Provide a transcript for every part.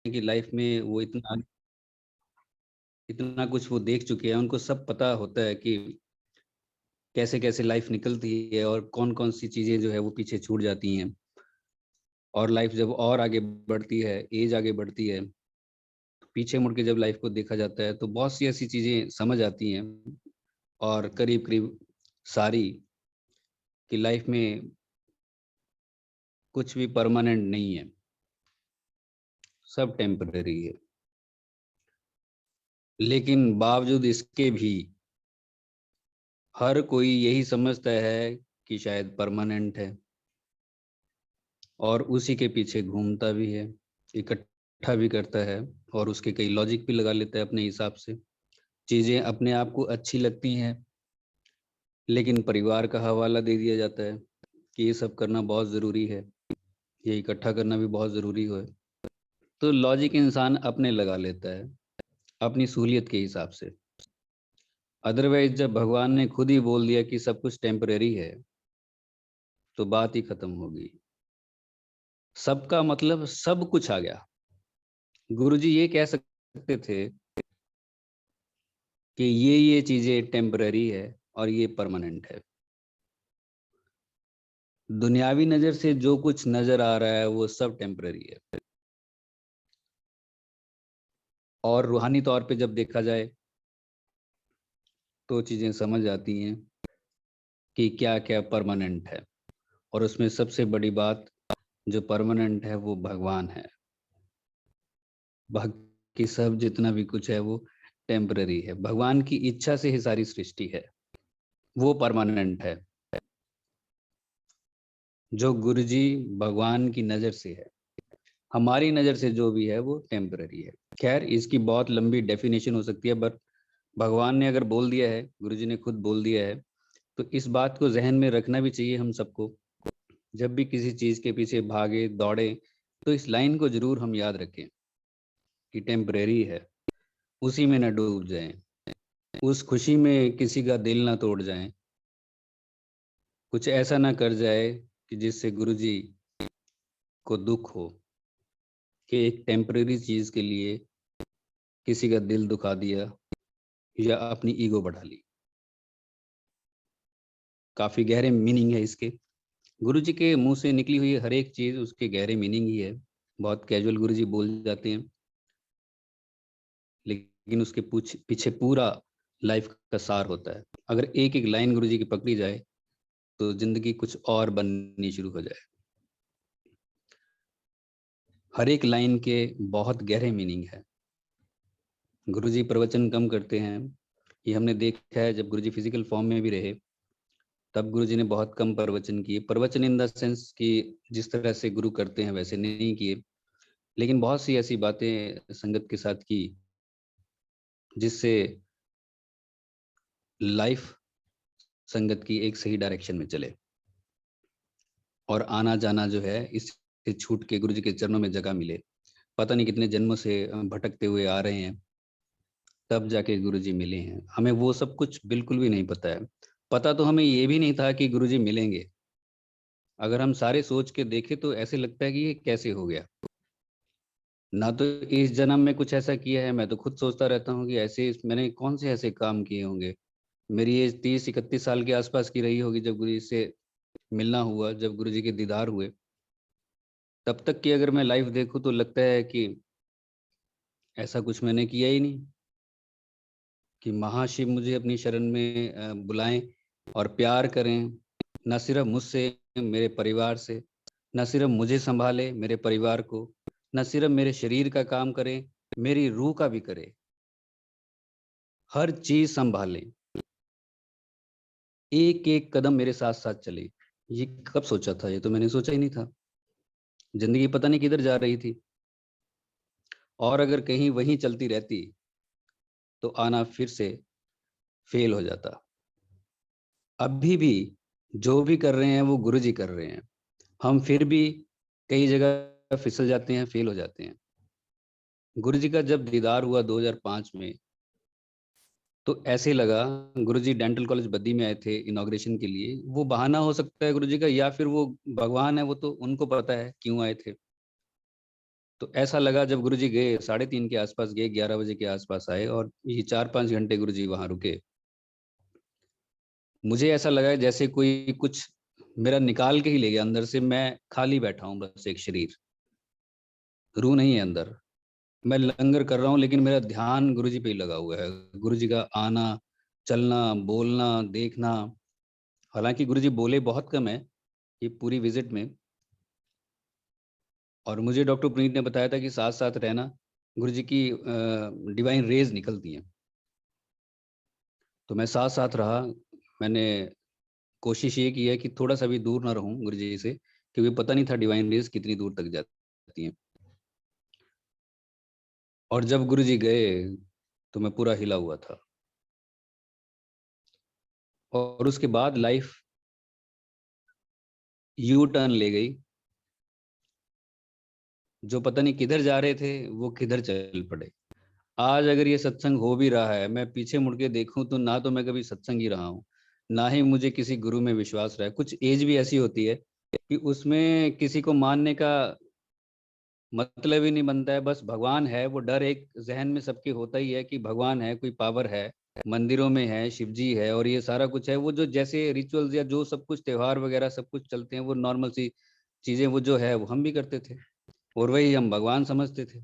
कि लाइफ में वो इतना इतना कुछ वो देख चुके हैं, उनको सब पता होता है कि कैसे कैसे लाइफ निकलती है और कौन कौन सी चीज़ें जो है वो पीछे छूट जाती हैं। और लाइफ जब और आगे बढ़ती है, एज आगे बढ़ती है, तो पीछे मुड़ के जब लाइफ को देखा जाता है तो बहुत सी ऐसी चीज़ें समझ आती हैं। और करीब करीब सारी कि लाइफ में कुछ भी परमानेंट नहीं है, सब टेम्पररी है। लेकिन बावजूद इसके भी हर कोई यही समझता है कि शायद परमानेंट है, और उसी के पीछे घूमता भी है, इकट्ठा भी करता है, और उसके कई लॉजिक भी लगा लेता है अपने हिसाब से। चीज़ें अपने आप को अच्छी लगती हैं, लेकिन परिवार का हवाला दे दिया जाता है कि ये सब करना बहुत ज़रूरी है, ये इकट्ठा करना भी बहुत ज़रूरी है। तो लॉजिक इंसान अपने लगा लेता है, अपनी सहूलियत के हिसाब से। अदरवाइज जब भगवान ने खुद ही बोल दिया कि सब कुछ टेम्परेरी है, तो बात ही खत्म होगी। सबका मतलब सब कुछ आ गया। गुरुजी ये कह सकते थे कि ये चीजें टेम्पररी है और ये परमानेंट है। दुनियावी नजर से जो कुछ नजर आ रहा है वो सब टेम्पररी है, और रूहानी तौर पे जब देखा जाए तो चीजें समझ आती हैं कि क्या क्या परमानेंट है। और उसमें सबसे बड़ी बात जो परमानेंट है वो भगवान है। बाकी सब जितना भी कुछ है वो टेम्पररी है। भगवान की इच्छा से ही सारी सृष्टि है, वो परमानेंट है। जो गुरुजी भगवान की नजर से है, हमारी नज़र से जो भी है वो टेम्पररी है। खैर, इसकी बहुत लंबी डेफिनेशन हो सकती है, बट भगवान ने अगर बोल दिया है, गुरुजी ने खुद बोल दिया है, तो इस बात को जहन में रखना भी चाहिए हम सबको। जब भी किसी चीज़ के पीछे भागे दौड़े, तो इस लाइन को जरूर हम याद रखें कि टेम्परेरी है। उसी में न डूब जाएं, उस खुशी में किसी का दिल ना तोड़ जाएं, कुछ ऐसा ना कर जाए कि जिससे गुरुजी को दुख हो कि एक टेम्परेरी चीज़ के लिए किसी का दिल दुखा दिया या अपनी ईगो बढ़ा ली। काफी गहरे मीनिंग है इसके। गुरुजी के मुंह से निकली हुई हर एक चीज उसके गहरे मीनिंग ही है। बहुत कैजुअल गुरुजी बोल जाते हैं, लेकिन उसके पीछे पूरा लाइफ का सार होता है। अगर एक एक लाइन गुरुजी की पकड़ी जाए तो जिंदगी कुछ और बननी शुरू हो जाए। हर एक लाइन के बहुत गहरे मीनिंग है। गुरुजी प्रवचन कम करते हैं, ये हमने देखा है। जब गुरुजी फिजिकल फॉर्म में भी रहे तब गुरुजी ने बहुत कम प्रवचन किए। प्रवचन इन द सेंस कि जिस तरह से गुरु करते हैं वैसे नहीं किए, लेकिन बहुत सी ऐसी बातें संगत के साथ की जिससे लाइफ संगत की एक सही डायरेक्शन में चले, और आना जाना जो है इससे छूट के गुरु जी के चरणों में जगह मिले। पता नहीं कितने जन्मों से भटकते हुए आ रहे हैं, तब जाके गुरु जी मिले हैं। हमें वो सब कुछ बिल्कुल भी नहीं पता है। पता तो हमें ये भी नहीं था कि गुरु जी मिलेंगे। अगर हम सारे सोच के देखें तो ऐसे लगता है कि ये कैसे हो गया। ना तो इस जन्म में कुछ ऐसा किया है। मैं तो खुद सोचता रहता हूँ कि ऐसे मैंने कौन से ऐसे काम किए होंगे। मेरी एज 30-31 साल के आसपास की रही होगी जब गुरु जी से मिलना हुआ, जब गुरु जी के दीदार हुए। तब तक की अगर मैं लाइफ देखूं तो लगता है कि ऐसा कुछ मैंने किया ही नहीं कि महाशिव मुझे अपनी शरण में बुलाएं और प्यार करें। न सिर्फ मुझसे, मेरे परिवार से। न सिर्फ मुझे संभाले, मेरे परिवार को। न सिर्फ मेरे शरीर का काम करें, मेरी रूह का भी करे। हर चीज संभालें, एक एक कदम मेरे साथ साथ चले। ये कब सोचा था? ये तो मैंने सोचा ही नहीं था। जिंदगी पता नहीं किधर जा रही थी, और अगर कहीं वहीं चलती रहती तो आना फिर से फेल हो जाता। अभी भी जो भी कर रहे हैं वो गुरु जी कर रहे हैं। हम फिर भी कई जगह फिसल जाते हैं, फेल हो जाते हैं। गुरु जी का जब दीदार हुआ 2005 में, तो ऐसे लगा गुरुजी डेंटल कॉलेज बद्दी में आए थे इनॉग्रेशन के लिए। वो बहाना हो सकता है गुरुजी का, या फिर वो भगवान है, वो तो उनको पता है क्यों आए थे। तो ऐसा लगा जब गुरुजी गए 3:30 के आसपास गए, 11 बजे के आसपास आए और ये 4-5 घंटे गुरुजी वहां रुके। मुझे ऐसा लगा जैसे कोई कुछ मेरा निकाल के ही ले गया अंदर से। मैं खाली बैठा हूँ, बस एक शरीर, रूह नहीं है अंदर। मैं लंगर कर रहा हूँ लेकिन मेरा ध्यान गुरुजी पे ही लगा हुआ है। गुरुजी का आना, चलना, बोलना, देखना। हालांकि गुरुजी बोले बहुत कम है ये पूरी विजिट में। और मुझे डॉक्टर पुनीत ने बताया था कि साथ साथ रहना, गुरुजी की डिवाइन रेज निकलती हैं। तो मैं साथ साथ रहा। मैंने कोशिश ये की है कि थोड़ा सा भी दूर ना रहूं गुरुजी से, क्योंकि पता नहीं था डिवाइन रेज कितनी दूर तक जाती हैं। और जब गुरुजी गए तो मैं पूरा हिला हुआ था। और उसके बाद लाइफ यू टर्न ले गई। जो पता नहीं किधर जा रहे थे वो किधर चल पड़े। आज अगर ये सत्संग हो भी रहा है, मैं पीछे मुड़ के देखूं तो ना तो मैं कभी सत्संग ही रहा हूँ, ना ही मुझे किसी गुरु में विश्वास रहा है। कुछ एज भी ऐसी होती है कि उसमें किसी को मानने का मतलब ही नहीं बनता है। बस भगवान है, वो डर एक जहन में सबके होता ही है कि भगवान है, कोई पावर है, मंदिरों में है, शिव जी है और ये सारा कुछ है। वो जो जैसे रिचुअल्स या जो सब कुछ त्योहार वगैरह सब कुछ चलते हैं, वो नॉर्मल सी चीजें वो जो है वो हम भी करते थे और वही हम भगवान समझते थे।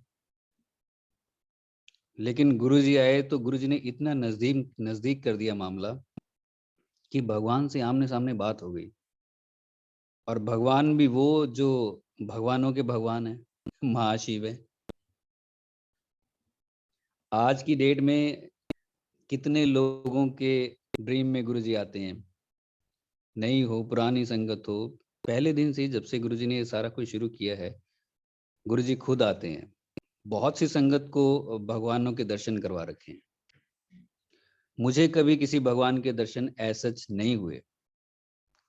लेकिन गुरुजी आए तो गुरुजी ने इतना नजदीक नजदीक कर दिया मामला कि भगवान से आमने सामने बात हो गई। और भगवान भी वो जो भगवानों के भगवान है, महाशिव है। आज की डेट में कितने लोगों के ड्रीम में गुरुजी आते हैं, नई हो पुरानी संगत हो, पहले दिन से ही जब से गुरुजी ने ये सारा कुछ शुरू किया है, गुरुजी खुद आते हैं। बहुत सी संगत को भगवानों के दर्शन करवा रखे हैं। मुझे कभी किसी भगवान के दर्शन ऐसा नहीं हुए,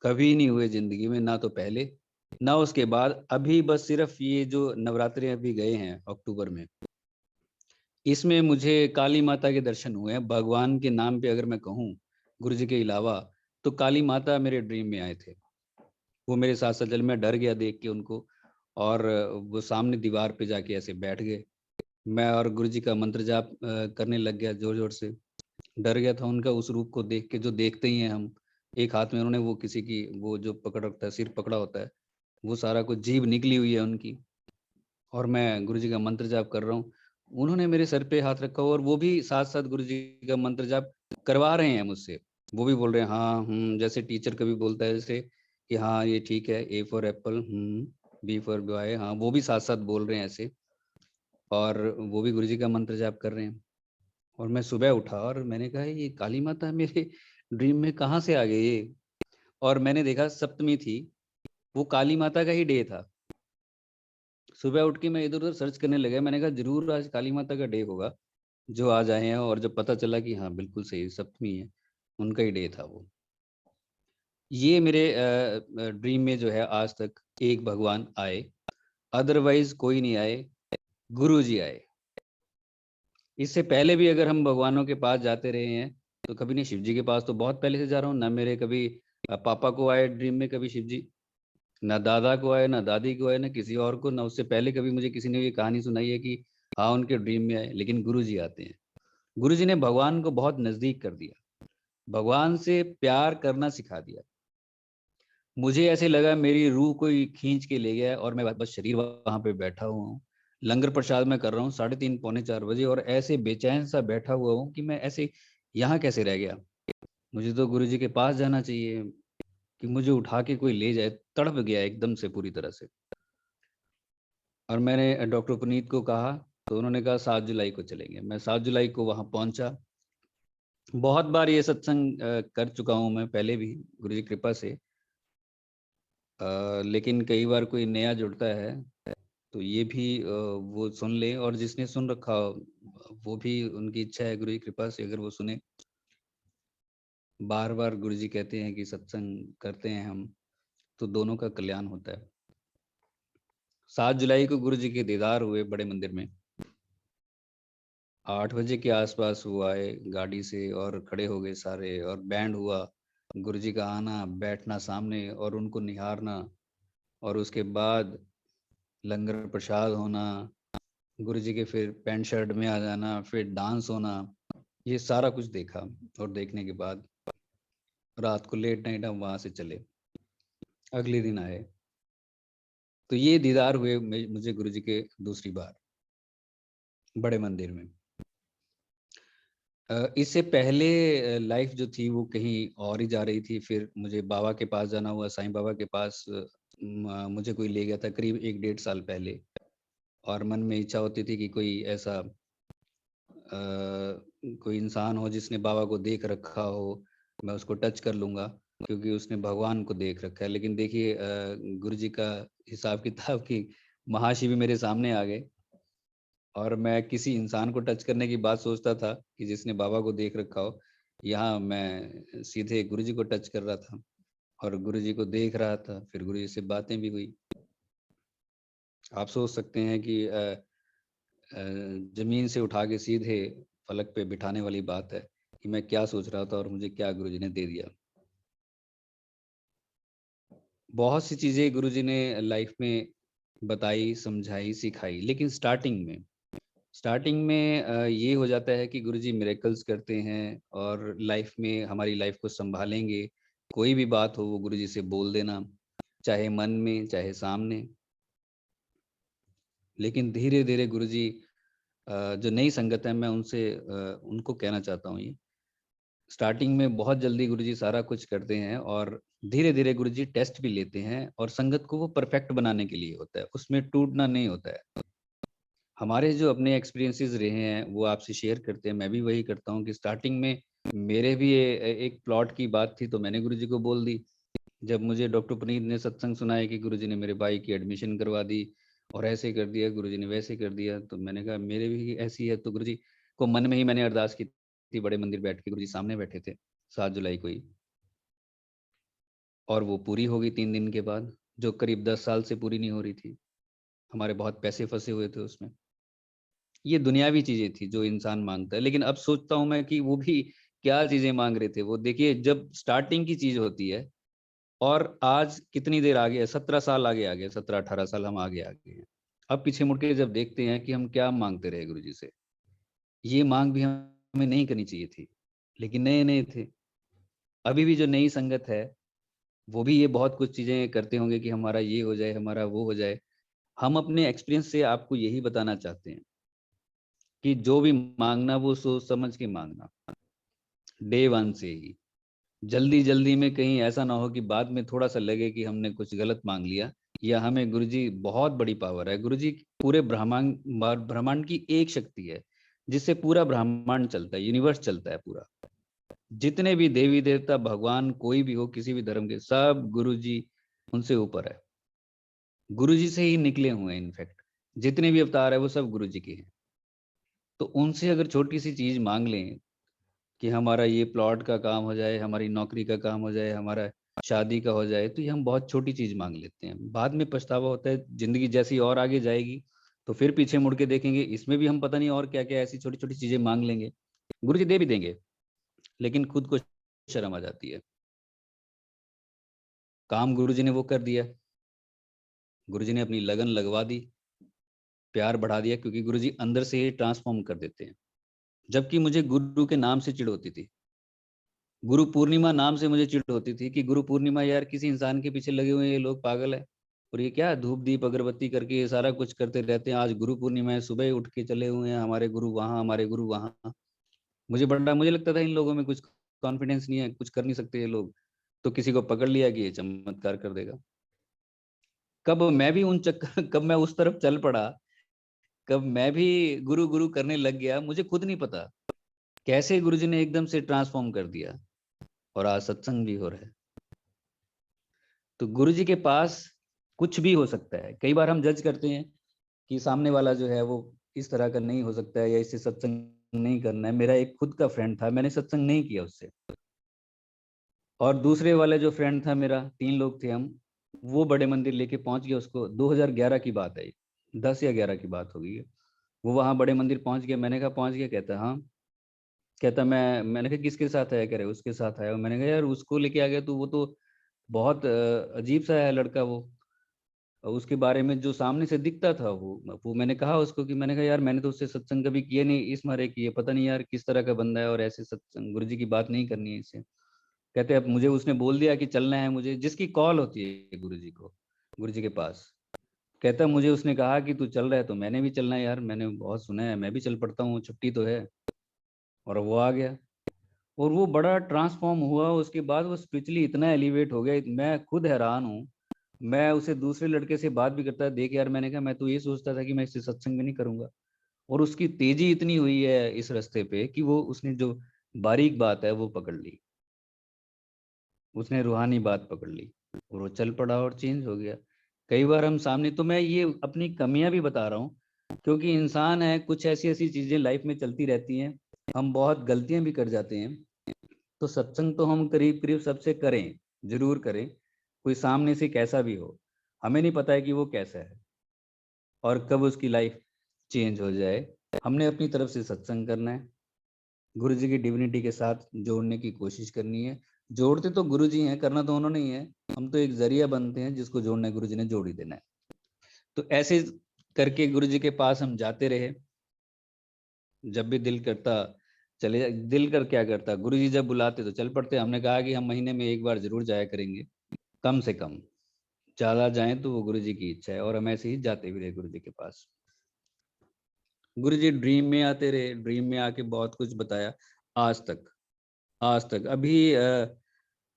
कभी नहीं हुए जिंदगी में, ना तो पहले ना उसके बाद। अभी बस सिर्फ ये जो नवरात्रे अभी गए हैं अक्टूबर में, इसमें मुझे काली माता के दर्शन हुए हैं। भगवान के नाम पे अगर मैं कहूँ गुरु जी के अलावा, तो काली माता मेरे ड्रीम में आए थे। वो मेरे साथ साथ चल, मैं डर गया देख के उनको। और वो सामने दीवार पे जाके ऐसे बैठ गए। मैं और गुरु जी का मंत्र जाप करने लग गया जोर जोर से। डर गया था उनका उस रूप को देख के, जो देखते ही हैं हम। एक हाथ में उन्होंने वो किसी की वो जो पकड़ रखता है, सिर पकड़ा होता है, वो सारा कुछ जीभ निकली हुई है उनकी। और मैं गुरु जी का मंत्र जाप कर रहा हूँ, उन्होंने मेरे सर पे हाथ रखा हुआ और वो भी साथ साथ गुरु जी का मंत्र जाप करवा रहे हैं मुझसे। वो भी बोल रहे हैं हाँ जैसे टीचर कभी बोलता है जैसे कि हाँ ये ठीक है, A for apple, B for boy, हाँ वो भी साथ साथ बोल रहे हैं ऐसे। और वो भी गुरु जी का मंत्र जाप कर रहे हैं। और मैं सुबह उठा और मैंने कहा ये काली माता मेरे ड्रीम में कहाँ से आ गई ये। और मैंने देखा सप्तमी थी, वो काली माता का ही डे था। सुबह उठ के मैं इधर उधर सर्च करने लगा, मैंने कहा जरूर आज काली माता का डे होगा जो आज आए हैं। और जब पता चला कि हाँ बिल्कुल सही, सप्तमी है, उनका ही डे था वो। ये मेरे ड्रीम में जो है आज तक एक भगवान आए, अदरवाइज कोई नहीं आए, गुरु जी आए। इससे पहले भी अगर हम भगवानों के पास जाते रहे हैं तो कभी नहीं, शिव जी के पास तो बहुत पहले से जा रहा हूँ ना। मेरे कभी पापा को आए ड्रीम में कभी शिव जी, ना दादा को आए, ना दादी को आए, ना किसी और को, ना उससे पहले कभी मुझे किसी ने ये कहानी सुनाई है कि हाँ उनके ड्रीम में आए। लेकिन गुरु जी आते हैं। गुरु जी ने भगवान को बहुत नजदीक कर दिया, भगवान से प्यार करना सिखा दिया। मुझे ऐसे लगा मेरी रूह कोई खींच के ले गया है और मैं बस शरीर वहां पे बैठा हुआ हूँ। लंगर प्रसाद में कर रहा हूँ 3:30 पौने 4 बजे, और ऐसे बेचैन सा बैठा हुआ हूँ कि मैं ऐसे यहाँ कैसे रह गया। मुझे तो गुरु जी के पास जाना चाहिए कि मुझे उठा के कोई ले जाए। तड़प गया एकदम से पूरी तरह से। और मैंने डॉक्टर पुनीत को कहा तो उन्होंने कहा 7 जुलाई को चलेंगे। मैं 7 जुलाई को वहां पहुंचा। बहुत बार ये सत्संग कर चुका हूं मैं पहले भी गुरु जी कृपा से। लेकिन कई बार कोई नया जुड़ता है तो ये भी वो सुन ले, और जिसने सुन रखा वो भी उनकी इच्छा है गुरु जी कृपा से अगर वो सुने। बार बार गुरु जी कहते हैं कि सत्संग करते हैं हम तो दोनों का कल्याण होता है। 7 जुलाई को गुरु जी के दीदार हुए बड़े मंदिर में। 8 बजे के आसपास वो आए गाड़ी से और खड़े हो गए सारे, और बैंड हुआ। गुरुजी का आना, बैठना सामने और उनको निहारना, और उसके बाद लंगर प्रसाद होना, गुरुजी के फिर पैंट शर्ट में आ जाना, फिर डांस होना, ये सारा कुछ देखा। और देखने के बाद रात को लेट नाइट हम वहां से चले, अगले दिन आए। तो ये दीदार हुए मुझे गुरुजी के दूसरी बार बड़े मंदिर में। इससे पहले लाइफ जो थी वो कहीं और ही जा रही थी। फिर मुझे बाबा के पास जाना हुआ, साईं बाबा के पास। मुझे कोई ले गया था करीब 1-1.5 साल पहले, और मन में इच्छा होती थी कि कोई ऐसा कोई इंसान हो जिसने बाबा को देख रखा हो, मैं उसको टच कर लूँगा, क्योंकि उसने भगवान को देख रखा है। लेकिन देखिए गुरुजी का हिसाब किताब की महाशिव मेरे सामने आ गए, और मैं किसी इंसान को टच करने की बात सोचता था कि जिसने बाबा को देख रखा हो, यहाँ मैं सीधे गुरुजी को टच कर रहा था और गुरुजी को देख रहा था। फिर गुरुजी से बातें भी हुई। आप सोच सकते हैं कि जमीन से उठा के सीधे फलक पे बिठाने वाली बात है कि मैं क्या सोच रहा था और मुझे क्या गुरुजी ने दे दिया। बहुत सी चीजें गुरुजी ने लाइफ में बताई, समझाई, सिखाई। लेकिन स्टार्टिंग में ये हो जाता है कि गुरुजी मिरेकल्स करते हैं और लाइफ में हमारी लाइफ को संभालेंगे। कोई भी बात हो वो गुरुजी से बोल देना, चाहे मन में चाहे सामने। लेकिन धीरे धीरे गुरुजी जो नई संगत है, मैं उनसे उनको कहना चाहता हूँ ये, स्टार्टिंग में बहुत जल्दी गुरुजी सारा कुछ करते हैं और धीरे धीरे गुरुजी टेस्ट भी लेते हैं, और संगत को वो परफेक्ट बनाने के लिए होता है, उसमें टूटना नहीं होता है। हमारे जो अपने एक्सपीरियंसेस रहे हैं वो आपसे शेयर करते हैं। मैं भी वही करता हूँ कि स्टार्टिंग में मेरे भी एक प्लॉट की बात थी, तो मैंने गुरुजी को बोल दी। जब मुझे डॉक्टर पुनीत ने सत्संग सुनाया कि गुरुजी ने मेरे भाई की एडमिशन करवा दी और ऐसे कर दिया, गुरुजी ने वैसे कर दिया, तो मैंने कहा मेरे भी ऐसी है। तो गुरुजी को मन में ही मैंने अरदास की थी, बड़े मंदिर बैठ के गुरुजी सामने बैठे थे 7 जुलाई को ही, और वो पूरी हो गई 3 दिन के बाद, जो करीब 10 साल से पूरी नहीं हो रही थी। हमारे बहुत पैसे फंसे हुए थे उसमें। ये दुनियावी चीजें थी जो इंसान मांगता है, लेकिन अब सोचता हूं मैं कि वो भी क्या चीजें मांग रहे थे वो। देखिए, जब स्टार्टिंग की चीज होती है, और आज कितनी देर आगे है, 17 साल आगे आ गए, 17-18 साल हम आगे आ गए हैं। अब पीछे मुड़ के जब देखते हैं कि हम क्या मांगते रहे गुरु जी से, ये मांग भी हमें नहीं करनी चाहिए थी, लेकिन नए नए थे। अभी भी जो नई संगत है वो भी ये बहुत कुछ चीजें करते होंगे कि हमारा ये हो जाए, हमारा वो हो जाए। हम अपने एक्सपीरियंस से आपको यही बताना चाहते हैं कि जो भी मांगना वो सोच समझ के मांगना, डे वन से ही। जल्दी जल्दी में कहीं ऐसा ना हो कि बाद में थोड़ा सा लगे कि हमने कुछ गलत मांग लिया। या हमें गुरुजी, बहुत बड़ी पावर है गुरुजी, पूरे ब्रह्मांड ब्रह्मांड की एक शक्ति है जिससे पूरा ब्रह्मांड चलता है, यूनिवर्स चलता है पूरा। जितने भी देवी देवता भगवान कोई भी हो, किसी भी धर्म के, सब गुरुजी उनसे ऊपर है। गुरुजी से ही निकले हुए हैं। इनफैक्ट जितने भी अवतार है वो सब गुरुजी के हैं। तो उनसे अगर छोटी सी चीज मांग लें कि हमारा ये प्लॉट का काम हो जाए, हमारी नौकरी का काम हो जाए, हमारा शादी का हो जाए, तो ये हम बहुत छोटी चीज मांग लेते हैं। बाद में पछतावा होता है। जिंदगी जैसी और आगे जाएगी तो फिर पीछे मुड़ के देखेंगे, इसमें भी हम पता नहीं और क्या क्या ऐसी छोटी छोटी चीजें मांग लेंगे। गुरु जी दे भी देंगे, लेकिन खुद को शर्म आ जाती है। काम गुरु जी ने वो कर दिया, गुरु जी ने अपनी लगन लगवा दी, प्यार बढ़ा दिया, क्योंकि गुरु जी अंदर से ही ट्रांसफॉर्म कर देते हैं। जबकि मुझे गुरु के नाम से चिढ़ होती थी, गुरु पूर्णिमा नाम से मुझे चिढ़ होती थी कि गुरु पूर्णिमा, यार किसी इंसान के पीछे लगे हुए हैं ये लोग, पागल है। और ये क्या धूप दीप अगरबत्ती करके ये सारा कुछ करते रहते हैं। आज गुरु पूर्णिमा है, सुबह उठ के चले हुए हैं, हमारे गुरु वहाँ, हमारे गुरु वहाँ। मुझे लगता था इन लोगों में कुछ कॉन्फिडेंस नहीं है, कुछ कर नहीं सकते ये लोग, तो किसी को पकड़ लिया कि ये चमत्कार कर देगा। कब मैं भी उन चक्कर कब मैं उस तरफ चल पड़ा, कब मैं भी गुरु गुरु करने लग गया, मुझे खुद नहीं पता कैसे गुरुजी ने एकदम से ट्रांसफॉर्म कर दिया, और आज सत्संग भी हो रहा है। तो गुरु जी के पास कुछ भी हो सकता है। कई बार हम जज करते हैं कि सामने वाला जो है वो इस तरह का नहीं हो सकता है, या इससे सत्संग नहीं करना है। मेरा एक खुद का फ्रेंड था, मैंने सत्संग नहीं किया उससे। और दूसरे वाले जो फ्रेंड था मेरा, 3 लोग थे हम, वो बड़े मंदिर लेके पहुंच गया उसको। 2011 की बात है, 10 या 11 की बात होगी। वो वहाँ बड़े मंदिर पहुंच गया। मैंने कहा पहुंच गया? कहता हाँ। कहता मैंने कहा किसके साथ आया? कह रहे उसके साथ आया। मैंने कहा यार उसको लेके आ गया तो वो तो बहुत अजीब सा है लड़का वो। उसके बारे में जो सामने से दिखता था वो मैंने कहा उसको कि मैंने कहा यार मैंने तो उससे सत्संग कभी किए नहीं, इस मारे किए, पता नहीं यार किस तरह का बंदा है और ऐसे सत्संग गुरु जी की बात नहीं करनी है इससे। कहते अब मुझे उसने बोल दिया कि चलना है मुझे, जिसकी कॉल होती है गुरु जी को, गुरु जी के पास, कहता मुझे उसने कहा कि तू चल रहा है तो मैंने भी चलना है यार, मैंने बहुत सुना है, मैं भी चल पड़ता हूँ, छुट्टी तो है। और वो आ गया और वो बड़ा ट्रांसफॉर्म हुआ, उसके बाद वो स्पिरिचुअली इतना एलिवेट हो गया, मैं खुद हैरान हूँ। मैं उसे दूसरे लड़के से बात भी करता है, देख यार मैंने कहा मैं तो ये सोचता था कि मैं इससे सत्संग भी नहीं करूंगा, और उसकी तेजी इतनी हुई है इस रास्ते पे कि वो उसने जो बारीक बात है वो पकड़ ली, उसने रूहानी बात पकड़ ली और वो चल पड़ा और चेंज हो गया। कई बार हम सामने, तो मैं ये अपनी कमियां भी बता रहा हूँ क्योंकि इंसान है, कुछ ऐसी ऐसी चीजें लाइफ में चलती रहती हैं, हम बहुत गलतियां भी कर जाते हैं। तो सत्संग तो हम करीब करीब सबसे करें, जरूर करें, कोई सामने से कैसा भी हो, हमें नहीं पता है कि वो कैसा है और कब उसकी लाइफ चेंज हो जाए। हमने अपनी तरफ से सत्संग करना है, गुरु जी की डिविनिटी के साथ जोड़ने की कोशिश करनी है। जोड़ते तो गुरु जी हैं, करना तो उन्होंने ही है, हम तो एक जरिया बनते हैं जिसको जोड़ना है, गुरु जी ने जोड़ ही देना है। तो ऐसे करके गुरु जी के पास हम जाते रहे, जब भी दिल करता चले, दिल कर क्या करता, गुरु जी जब बुलाते तो चल पड़ते। हमने कहा कि हम महीने में एक बार जरूर जाया करेंगे, कम से कम, ज्यादा जाएं तो वो गुरु जी की इच्छा है, और हम ऐसे ही जाते भी रहे गुरु जी के पास। गुरु जी ड्रीम में आते रहे, ड्रीम में आके बहुत कुछ बताया, आज तक, आज तक। अभी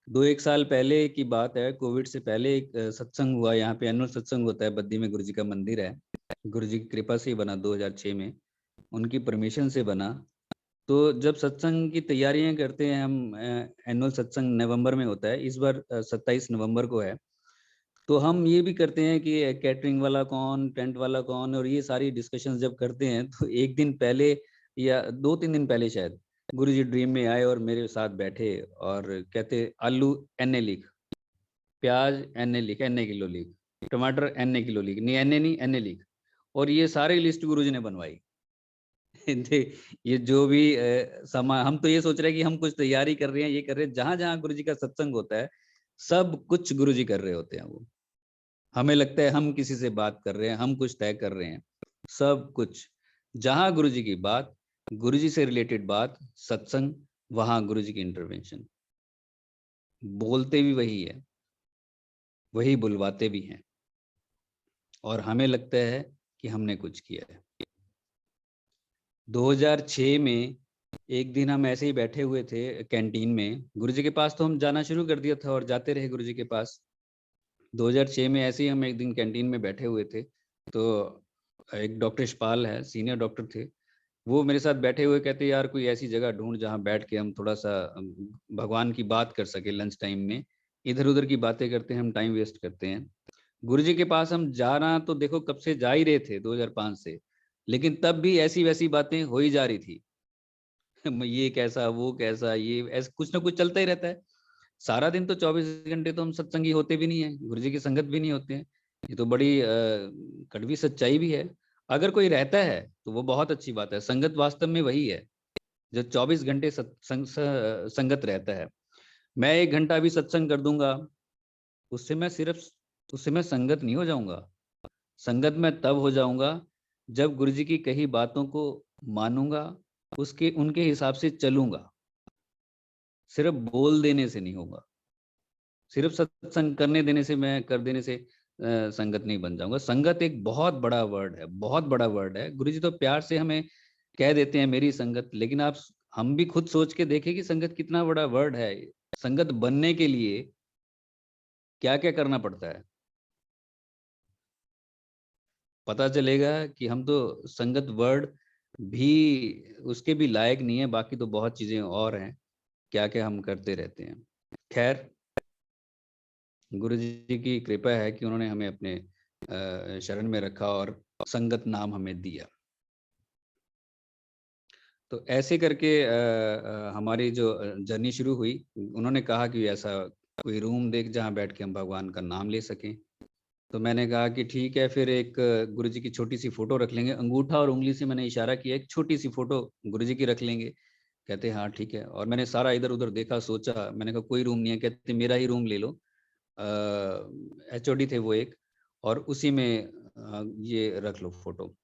2-1 साल पहले की बात है, कोविड से पहले एक सत्संग हुआ यहाँ पे, एनुअल सत्संग होता है बद्दी में, गुरु जी का मंदिर है, गुरु जी की कृपा से ही बना 2006 में, उनकी परमिशन से बना। तो जब सत्संग की तैयारियां करते हैं हम, एनुअल सत्संग नवंबर में होता है, इस बार 27 नवंबर को है, तो हम ये भी करते हैं कि कैटरिंग वाला कौन, टेंट वाला कौन, और ये सारी डिस्कशंस जब करते हैं तो एक दिन पहले या 2-3 दिन पहले शायद गुरु जी ड्रीम में आए और मेरे साथ बैठे और कहते आलू एन लिख, प्याज एन लिख, एन किलो लिख, टमाटर एन किलो लिख, नहीं एन नहीं एन लिख, और ये सारी लिस्ट गुरु जी ने बनवाई। ये जो भी समा, हम तो ये सोच रहे हैं कि हम कुछ तैयारी कर रहे हैं, ये कर रहे हैं, जहां जहां गुरु जी का सत्संग होता है सब कुछ गुरु जी कर रहे होते हैं वो, हमें लगता है हम किसी से बात कर रहे हैं, हम कुछ तय कर रहे हैं, सब कुछ जहां गुरु जी की बात, गुरु जी से रिलेटेड बात, सत्संग, वहां गुरु जी की इंटरवेंशन, बोलते भी वही है, वही बुलवाते भी हैं, और हमें लगता है कि हमने कुछ किया है। 2006 में एक दिन हम ऐसे ही बैठे हुए थे कैंटीन में, गुरु जी के पास तो हम जाना शुरू कर दिया था और जाते रहे गुरु जी के पास। 2006 में ऐसे ही हम एक दिन कैंटीन में बैठे हुए थे, तो एक डॉक्टर यशपाल है, सीनियर डॉक्टर थे, वो मेरे साथ बैठे हुए कहते यार कोई ऐसी जगह ढूंढ जहाँ बैठ के हम थोड़ा सा भगवान की बात कर सके लंच टाइम में, इधर उधर की बातें करते हैं हम, टाइम वेस्ट करते हैं। गुरु जी के पास हम जाना तो देखो कब से जा ही रहे थे, 2005 से, लेकिन तब भी ऐसी वैसी बातें हो ही जा रही थी। ये कैसा, वो कैसा, ये ऐसा कुछ ना कुछ चलता ही रहता है। सारा दिन तो 24 घंटे तो हम सत्संगी होते भी नहीं है, गुरु जी की संगत भी नहीं होते हैं, ये तो बड़ी कड़वी सच्चाई भी है। अगर कोई रहता है तो वो बहुत अच्छी बात है, संगत वास्तव में वही है जो 24 घंटे संगत रहता है। मैं 1 घंटा भी सत्संग कर दूंगा, उससे मैं सिर्फ, उससे मैं संगत नहीं हो जाऊंगा, संगत में तब हो जाऊंगा जब गुरु जी की कही बातों को मानूंगा, उसके उनके हिसाब से चलूंगा, सिर्फ बोल देने से नहीं होगा, सिर्फ सत्संग करने देने से, मैं कर देने से संगत नहीं बन जाऊंगा। संगत एक बहुत बड़ा वर्ड है, बहुत बड़ा वर्ड है। गुरु जी तो प्यार से हमें कह देते हैं मेरी संगत, लेकिन आप, हम भी खुद सोच के देखें कि संगत कितना बड़ा वर्ड है। संगत बनने के लिए क्या क्या करना पड़ता है, पता चलेगा कि हम तो संगत वर्ड भी उसके भी लायक नहीं है, बाकी तो बहुत चीजें और हैं, क्या क्या हम करते रहते हैं। खैर, गुरु जी की कृपा है कि उन्होंने हमें अपने शरण में रखा और संगत नाम हमें दिया। तो ऐसे करके हमारी जो जर्नी शुरू हुई, उन्होंने कहा कि ऐसा कोई रूम देख जहाँ बैठ के हम भगवान का नाम ले सकें। तो मैंने कहा कि ठीक है, फिर एक गुरु जी की छोटी सी फोटो रख लेंगे, अंगूठा और उंगली से मैंने इशारा किया, एक छोटी सी फोटो गुरु जी की रख लेंगे। कहते हाँ ठीक है, और मैंने सारा इधर उधर देखा, सोचा, मैंने कहा कोई रूम नहीं है, कहते मेरा ही रूम ले लो, HOD थे वो एक, और उसी में ये रख लो फोटो।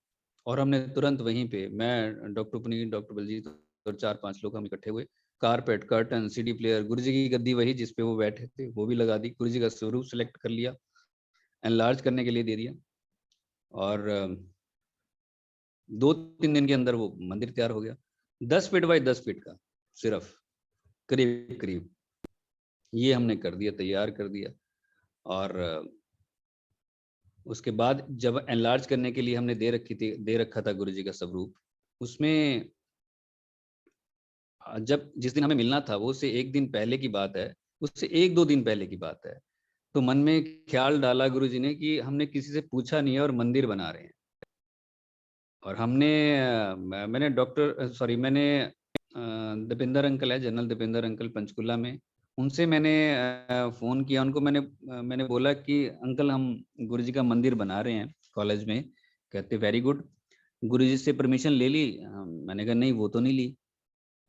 और हमने तुरंत वहीं पे, मैं, डॉक्टर पुनीत, डॉक्टर बलजीत और 4-5 लोग हम इकट्ठे हुए। कारपेट, कर्टन, सीडी प्लेयर, गुरुजी की गद्दी वही जिस पे वो बैठे थे वो भी लगा दी। गुरुजी का स्वरूप सिलेक्ट कर लिया, एनलार्ज करने के लिए दे दिया, और 2-3 दिन के अंदर वो मंदिर तैयार हो गया। 10 फीट बाय 10 फीट का, सिर्फ करीब करीब ये हमने कर दिया, तैयार कर दिया। और उसके बाद जब एनलार्ज करने के लिए हमने दे रखा था गुरुजी का स्वरूप, उसमें जब जिस दिन हमें मिलना था वो उससे 1 दिन पहले की बात है, उससे 1-2 दिन पहले की बात है। तो मन में ख्याल डाला गुरुजी ने कि हमने किसी से पूछा नहीं है और मंदिर बना रहे हैं। और हमने मैंने दीपेंद्र अंकल है, जनरल दीपेंद्र अंकल पंचकुला में, उनसे मैंने फ़ोन किया उनको। मैंने बोला कि अंकल हम गुरुजी का मंदिर बना रहे हैं कॉलेज में। कहते वेरी गुड, गुरुजी से परमिशन ले ली? मैंने कहा नहीं, वो तो नहीं ली।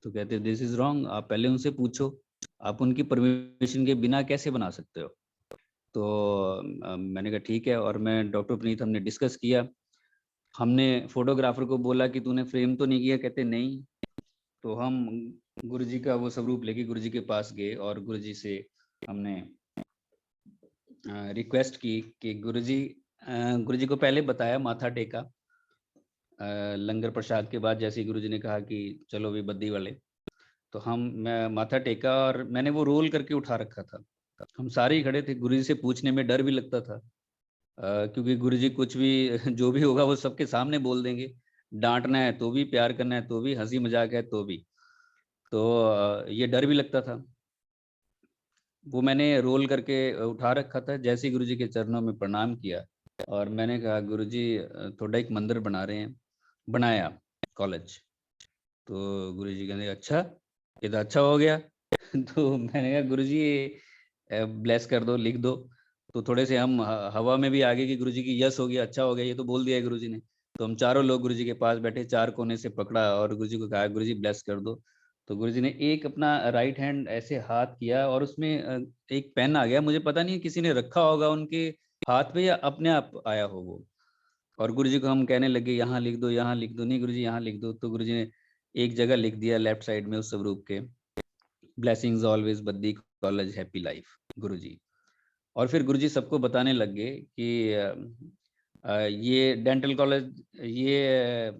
तो कहते दिस इज रॉन्ग, आप पहले उनसे पूछो, आप उनकी परमिशन के बिना कैसे बना सकते हो? तो मैंने कहा ठीक है। और मैं डॉक्टर पुनीत हमने डिस्कस किया। हमने फोटोग्राफर को बोला कि तूने फ्रेम तो नहीं किया? कहते नहीं। तो हम गुरुजी का वो स्वरूप लेके गुरुजी के पास गए और गुरुजी से हमने रिक्वेस्ट की कि गुरुजी को पहले बताया, माथा टेका। लंगर प्रसाद के बाद जैसे ही गुरुजी ने कहा कि चलो भी बद्दी वाले, तो मैं माथा टेका और मैंने वो रोल करके उठा रखा था। हम सारे ही खड़े थे। गुरुजी से पूछने में डर भी लगता था, क्योंकि गुरुजी कुछ भी जो भी होगा वो सबके सामने बोल देंगे। डांटना है तो भी, प्यार करना है तो भी, हंसी मजाक है तो भी। तो ये डर भी लगता था। वो मैंने रोल करके उठा रखा था। जैसे ही गुरुजी के चरणों में प्रणाम किया और मैंने कहा गुरुजी थोड़ा एक मंदिर बना रहे हैं, बनाया कॉलेज। तो गुरुजी कहने अच्छा, ये तो अच्छा हो गया। तो मैंने कहा गुरुजी ब्लेस कर दो, लिख दो। तो थोड़े से हम हवा में भी आगे कि गुरुजी की यस हो गया, अच्छा हो गया, ये तो बोल दिया गुरुजी ने। तो हम चारों लोग गुरुजी के पास बैठे, 4 कोने से पकड़ा और गुरुजी को कहा गुरुजी ब्लेस कर दो। तो गुरुजी ने एक अपना राइट हैंड ऐसे हाथ किया और उसमें एक पेन आ गया। मुझे पता नहीं किसी ने रखा होगा उनके हाथ पे या अपने आप आया हो वो। और गुरुजी को हम कहने लगे यहाँ लिख दो, यहाँ लिख दो। नहीं गुरुजी यहाँ लिख दो। तो गुरुजी ने एक जगह लिख दिया लेफ्ट साइड में उस स्वरूप के, blessings always buddy college happy life गुरुजी। और फिर गुरुजी सबको बताने लग गए कि ये डेंटल कॉलेज, ये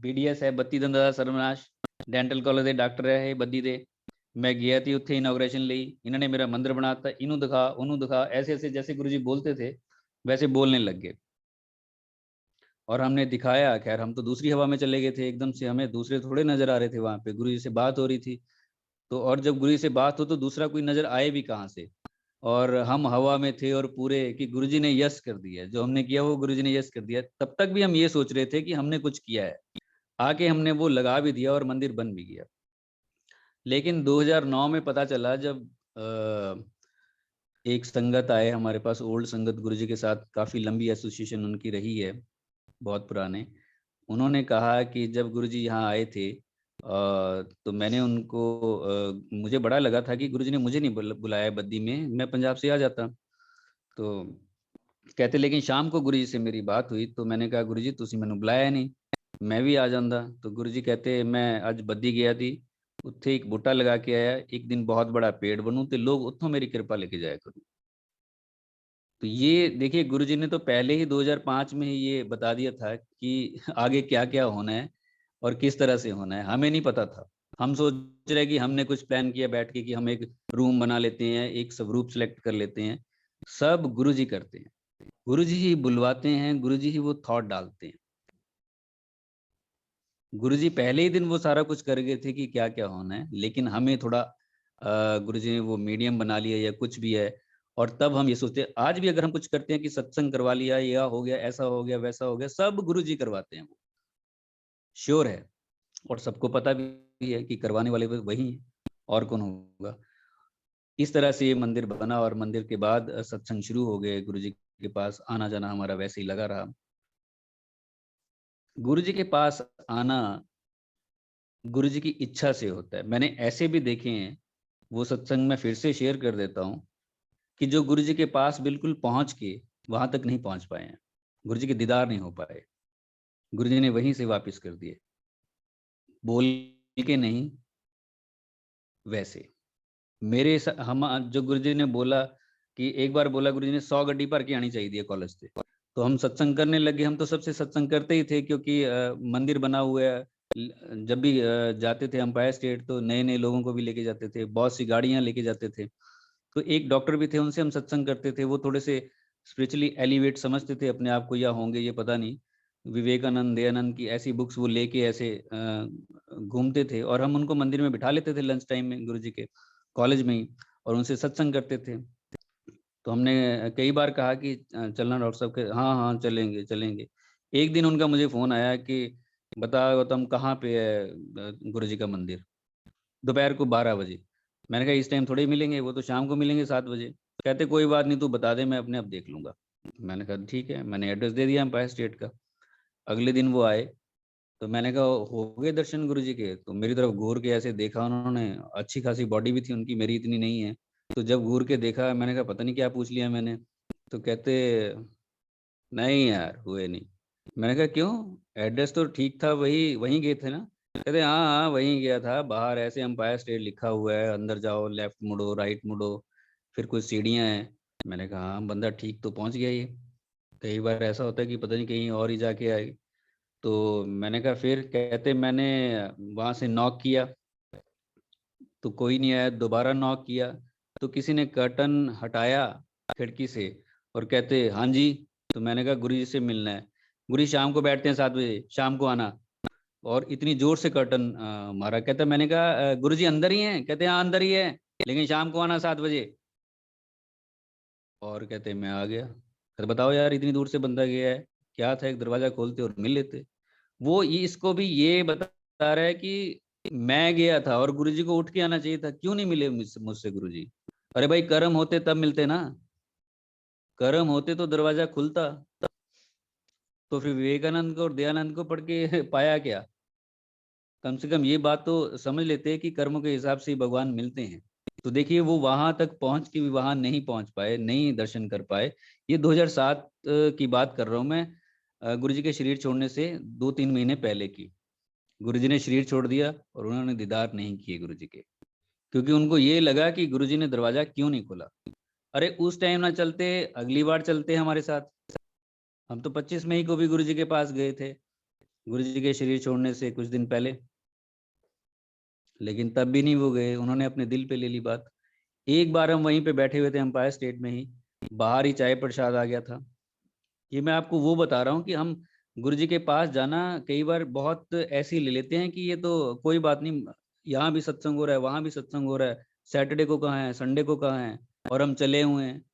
बीडीएस है बत्ती दंद दा सर्वनाश डेंटल कॉलेज ਦੇ ਡਾਕਟਰ ਹੈ ਇਹ ਬੱਦੀ ਦੇ। मैं गया थी उत्थे इनॉग्रेशन ली, इन्होंने मेरा मंदिर बनाता, इनू दिखा उन्होंने दिखा, ऐसे ऐसे जैसे गुरुजी बोलते थे वैसे बोलने लग गए। और हमने दिखाया। खैर हम तो दूसरी हवा में चले गए थे एकदम से, हमें दूसरे थोड़े नजर आ रहे थे। वहां पे गुरुजी से बात हो रही थी। तो और जब गुरुजी से बात हो तो दूसरा कोई नजर आए भी कहाँ से? और हम हवा में थे और पूरे कि गुरुजी ने यस कर दिया, जो हमने किया वो गुरुजी ने यस कर दिया। तब तक भी हम ये सोच रहे थे कि हमने कुछ किया है। आके हमने वो लगा भी दिया और मंदिर बन भी गया। लेकिन 2009 में पता चला जब एक संगत आए हमारे पास, ओल्ड संगत, गुरुजी के साथ काफी लंबी एसोसिएशन उनकी रही है, बहुत पुराने। उन्होंने कहा कि जब गुरुजी यहाँ आए थे तो मैंने उनको मुझे बड़ा लगा था कि गुरुजी ने मुझे नहीं बुलाया बद्दी में, मैं पंजाब से आ जाता। तो कहते लेकिन शाम को गुरुजी से मेरी बात हुई तो मैंने कहा गुरुजी तुसी मैनू बुलाया नहीं, मैं भी आ जाता। तो गुरुजी कहते मैं अज बद्दी गया थी, उत्थे एक बूटा लगा के आया, एक दिन बहुत बड़ा पेड़ बनू तो लोग उत्थों मेरी कृपा लेके जाया करूँ। तो ये देखिए गुरुजी ने तो पहले ही 2005 में ही ये बता दिया था कि आगे क्या क्या होना है और किस तरह से होना है। हमें नहीं पता था। हम सोच रहे कि हमने कुछ प्लान किया बैठ के कि हम एक रूम बना लेते हैं, एक स्वरूप सिलेक्ट कर लेते हैं। सब गुरुजी करते हैं, गुरुजी ही बुलवाते हैं, गुरुजी ही वो थॉट डालते हैं। गुरुजी पहले ही दिन वो सारा कुछ कर गए थे कि क्या क्या होना है, लेकिन हमें थोड़ा गुरुजी ने वो मीडियम बना लिया या कुछ भी है। और तब हम ये सोचते, आज भी अगर हम कुछ करते हैं कि सत्संग करवा लिया, या हो गया, ऐसा हो गया, वैसा हो गया, सब गुरुजी करवाते हैं, वो श्योर है। और सबको पता भी है कि करवाने वाले वही हैं, और कौन होगा। इस तरह से ये मंदिर बना और मंदिर के बाद सत्संग शुरू हो गए। गुरुजी के पास आना जाना हमारा वैसे ही लगा रहा। गुरुजी के पास आना गुरुजी की इच्छा से होता है। मैंने ऐसे भी देखे हैं, वो सत्संग में फिर से शेयर कर देता हूँ, कि जो गुरुजी के पास बिल्कुल पहुंच के वहां तक नहीं पहुंच पाए हैं, गुरु जी के दीदार नहीं हो पाए। गुरु जी ने वहीं से वापस कर दिए, बोल के नहीं, वैसे। हम जो गुरु जी ने बोला कि एक बार बोला गुरु जी ने 100 गड्डी भर के आनी चाहिए कॉलेज से, तो हम सत्संग करने लगे। हम तो सबसे सत्संग करते ही थे, क्योंकि मंदिर बना हुआ है। जब भी जाते थे एम्पायर स्टेट, तो नए नए लोगों को भी लेके जाते थे, बहुत सी गाड़ियां लेके जाते थे। तो एक डॉक्टर भी थे, उनसे हम सत्संग करते थे। वो थोड़े से स्पिरिचुअली एलिवेट समझते थे अपने आप को, या होंगे ये पता नहीं। विवेकानंद, दयानंद की ऐसी बुक्स वो लेके ऐसे घूमते थे, और हम उनको मंदिर में बिठा लेते थे लंच टाइम में, गुरु जी के कॉलेज में ही, और उनसे सत्संग करते थे। तो हमने कई बार कहा कि चलना डॉक्टर साहब के, हाँ हाँ चलेंगे चलेंगे। एक दिन उनका मुझे फोन आया कि बता गौतम कहाँ पे है गुरु जी का मंदिर, दोपहर को 12 बजे। मैंने कहा इस टाइम थोड़े मिलेंगे, वो तो शाम को मिलेंगे 7 बजे। कहते कोई बात नहीं, तू बता दे, मैं अपने आप देख लूंगा। मैंने कहा ठीक है, मैंने एड्रेस दे दिया एम्पायर स्टेट का। अगले दिन वो आए, तो मैंने कहा हो गए दर्शन गुरु जी के? तो मेरी तरफ घूर के ऐसे देखा उन्होंने, अच्छी खासी बॉडी भी थी उनकी, मेरी इतनी नहीं है। तो जब घूर के देखा, मैंने कहा पता नहीं क्या पूछ लिया मैंने। तो कहते नहीं यार, हुए नहीं। मैंने कहा क्यों, एड्रेस तो ठीक था, वही वहीं गए थे ना? कहते हाँ हाँ वहीं गया था, बाहर ऐसे एम्पायर स्टेट लिखा हुआ है, अंदर जाओ, लेफ्ट मुड़ो, राइट मुड़ो, फिर कुछ सीढ़ियाँ हैं। मैंने कहा हाँ, बंदा ठीक तो पहुंच गया ये। कई बार ऐसा होता है कि पता नहीं कहीं और ही जाके आए। तो मैंने कहा फिर? कहते मैंने वहां से नॉक किया तो कोई नहीं आया, दोबारा नॉक किया तो किसी ने कर्टन हटाया खिड़की से, और कहते हाँ जी। तो मैंने कहा गुरु जी से मिलना है। गुरु जी शाम को बैठते हैं 7 बजे, शाम को आना। और इतनी जोर से कर्टन मारा। कहता मैंने कहा गुरु जी अंदर ही हैं? कहते हाँ अंदर ही है, लेकिन शाम को आना 7 बजे। और कहते मैं आ गया। कहते बताओ यार, इतनी दूर से बंदा गया है, क्या था, एक दरवाजा खोलते और मिल लेते। वो इसको भी ये बता रहा है कि मैं गया था और गुरुजी को उठ के आना चाहिए था, क्यों नहीं मिले मुझसे गुरुजी? अरे भाई, कर्म होते तब मिलते ना, कर्म होते तो दरवाजा खुलता। तो फिर विवेकानंद को और दयानंद को पढ़ के पाया क्या? कम से कम ये बात तो समझ लेते हैं कि कर्मों के हिसाब से ही भगवान मिलते हैं। तो देखिए, वो वहां तक पहुंच के भी वहां नहीं पहुंच पाए, नहीं दर्शन कर पाए। ये 2007 की बात कर रहा हूं मैं, गुरु जी के शरीर छोड़ने से 2-3 महीने पहले की। गुरुजी ने शरीर छोड़ दिया और उन्होंने दीदार नहीं किए गुरुजी के, क्योंकि उनको ये लगा कि गुरुजी ने दरवाजा क्यों नहीं खोला। अरे उस टाइम ना चलते, अगली बार चलते हमारे साथ। हम तो 25 मई को भी गुरुजी के पास गए थे, गुरुजी के शरीर छोड़ने से कुछ दिन पहले, लेकिन तब भी नहीं वो गए, उन्होंने अपने दिल पे ले ली बात। एक बार हम वहीं पे बैठे हुए थे एम्पायर स्टेट में ही, बाहर ही चाय प्रसाद आ गया था। ये मैं आपको वो बता रहा हूँ कि हम गुरुजी के पास जाना कई बार बहुत ऐसे ही ले लेते हैं कि ये तो कोई बात नहीं, यहाँ भी सत्संग हो रहा है, वहां भी सत्संग हो रहा है, सैटरडे को कहाँ है, संडे को कहाँ है, और हम चले हुए हैं।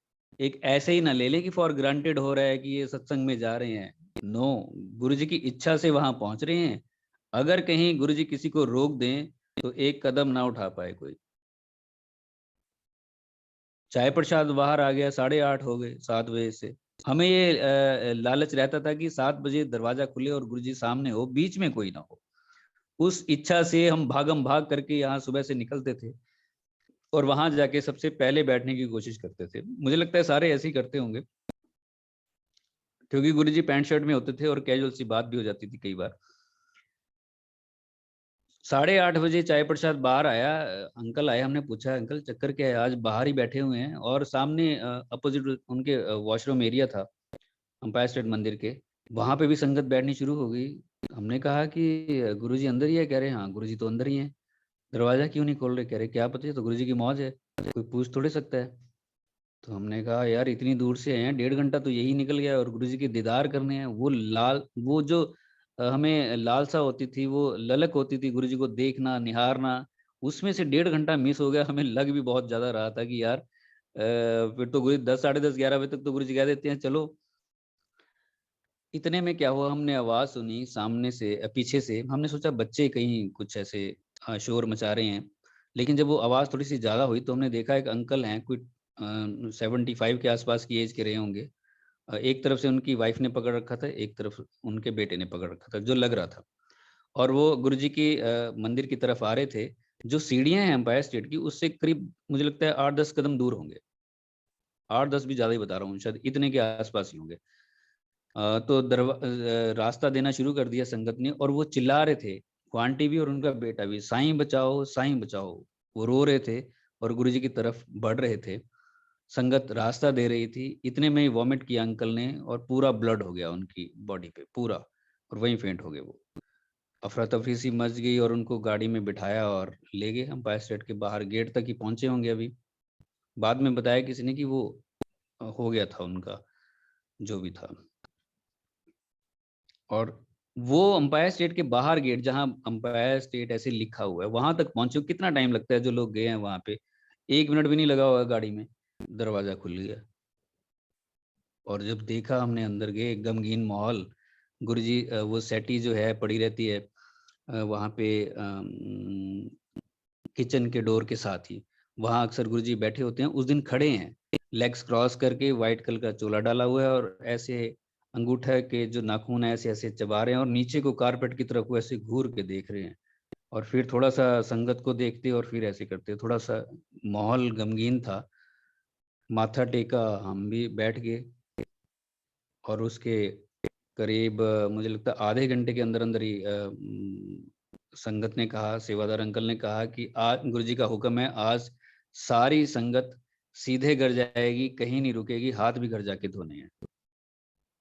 एक ऐसे ही ना ले लें कि फॉर ग्रांटेड हो रहा है कि ये सत्संग में जा रहे हैं। नो, गुरुजी की इच्छा से वहां पहुंच रहे हैं। अगर कहीं गुरुजी किसी को रोक दें तो एक कदम ना उठा पाए कोई। चाय प्रसाद बाहर आ गया, 8:30 हो गए, 7 बजे से। हमें ये लालच रहता था कि 7 बजे दरवाजा खुले और गुरुजी सामने हो, बीच में कोई ना हो। उस इच्छा से हम भागम भाग करके यहाँ सुबह से निकलते थे, और वहां जाके सबसे पहले बैठने की कोशिश करते थे। मुझे लगता है सारे ऐसे ही करते होंगे, क्योंकि गुरुजी पैंट शर्ट में होते थे और कैजुअल सी बात भी हो जाती थी कई बार। 8:30 बजे चाय प्रसाद बाहर आया, अंकल आए, हमने पूछा अंकल चक्कर क्या है, आज बाहर ही बैठे हुए हैं, और सामने अपोजिट उनके वॉशरूम एरिया था अंपायर स्टेट मंदिर के, वहां पे भी संगत बैठनी शुरू हो गई। हमने कहा कि गुरुजी अंदर ही है? कह रहे हाँ गुरुजी तो अंदर ही है। दरवाजा क्यों नहीं खोल रहे? कह रहे क्या पता, ये तो गुरुजी की मौज है, कोई पूछ थोड़े सकता है। तो हमने कहा यार, इतनी दूर से आए हैं, 1.5 घंटा तो यही निकल गया, और गुरुजी के दीदार करने हैं। वो लाल, वो जो हमें लालसा होती थी, वो ललक होती थी गुरुजी को देखना, निहारना, उसमें से 1.5 घंटा मिस हो गया। हमें लग भी बहुत ज्यादा रहा था कि यार फिर तो गुरु 10, 10:30, 11 बजे तक तो गुरुजी कह देते हैं चलो। इतने में क्या हुआ, हमने आवाज सुनी सामने से, पीछे से। हमने सोचा बच्चे कहीं कुछ ऐसे शोर मचा रहे हैं, लेकिन जब वो आवाज थोड़ी सी ज्यादा हुई तो हमने देखा एक अंकल हैं, कोई 75 के आसपास की एज के रहे होंगे। एक तरफ से उनकी वाइफ ने पकड़ रखा था, एक तरफ उनके बेटे ने पकड़ रखा था, जो लग रहा था। और वो गुरुजी की मंदिर की तरफ आ रहे थे। जो सीढ़ियां हैं एम्पायर स्टेट की, उससे करीब मुझे लगता है 8-10 कदम दूर होंगे, 8-10 भी ज्यादा ही बता रहा हूँ, शायद इतने के आसपास ही होंगे। तो रास्ता देना शुरू कर दिया संगत ने, और वो चिल्ला रहे थे, क्वांटी भी और उनका बेटा भी, साईं बचाओ साईं बचाओ। वो रो रहे थे और गुरुजी की तरफ बढ़ रहे थे। संगत रास्ता दे रही थी, इतने में ही वॉमिट किया अंकल ने और पूरा ब्लड हो गया उनकी बॉडी पे पूरा, और वहीं फेंट हो गए वो। अफरा तफरी सी मच गई और उनको गाड़ी में बिठाया और ले गए अंपायर स्टेट के बाहर, गेट तक ही पहुंचे होंगे अभी। बाद में बताया किसी ने कि वो हो गया था उनका जो भी था। और वो अंपायर स्टेट के बाहर गेट, जहां अंपायर स्टेट ऐसे लिखा हुआ है, वहां तक पहुंचे। कितना टाइम लगता है, जो लोग गए हैं वहां पे 1 मिनट भी नहीं लगा हुआ गाड़ी में, दरवाजा खुल गया। और जब देखा हमने, अंदर गए, गमगीन माहौल। गुरुजी वो सेटी जो है पड़ी रहती है वहां पे किचन के डोर के साथ ही, वहां अक्सर गुरुजी बैठे होते हैं। उस दिन खड़े हैं, लेग्स क्रॉस करके, व्हाइट कलर का चोला डाला हुआ है, और ऐसे अंगूठा के जो नाखून है ऐसे ऐसे चबा रहे हैं, और नीचे को कारपेट की तरफ वो ऐसे घूर के देख रहे हैं। और फिर थोड़ा सा संगत को देखते और फिर ऐसे करते, थोड़ा सा माहौल गमगीन था। माथा टेका, हम भी बैठ गए। और उसके करीब मुझे लगता है आधे घंटे के अंदर अंदर ही संगत ने कहा, सेवादार अंकल ने कहा कि आज गुरुजी का हुक्म है, आज सारी संगत सीधे घर जाएगी, कहीं नहीं रुकेगी, हाथ भी घर जाके धोने हैं।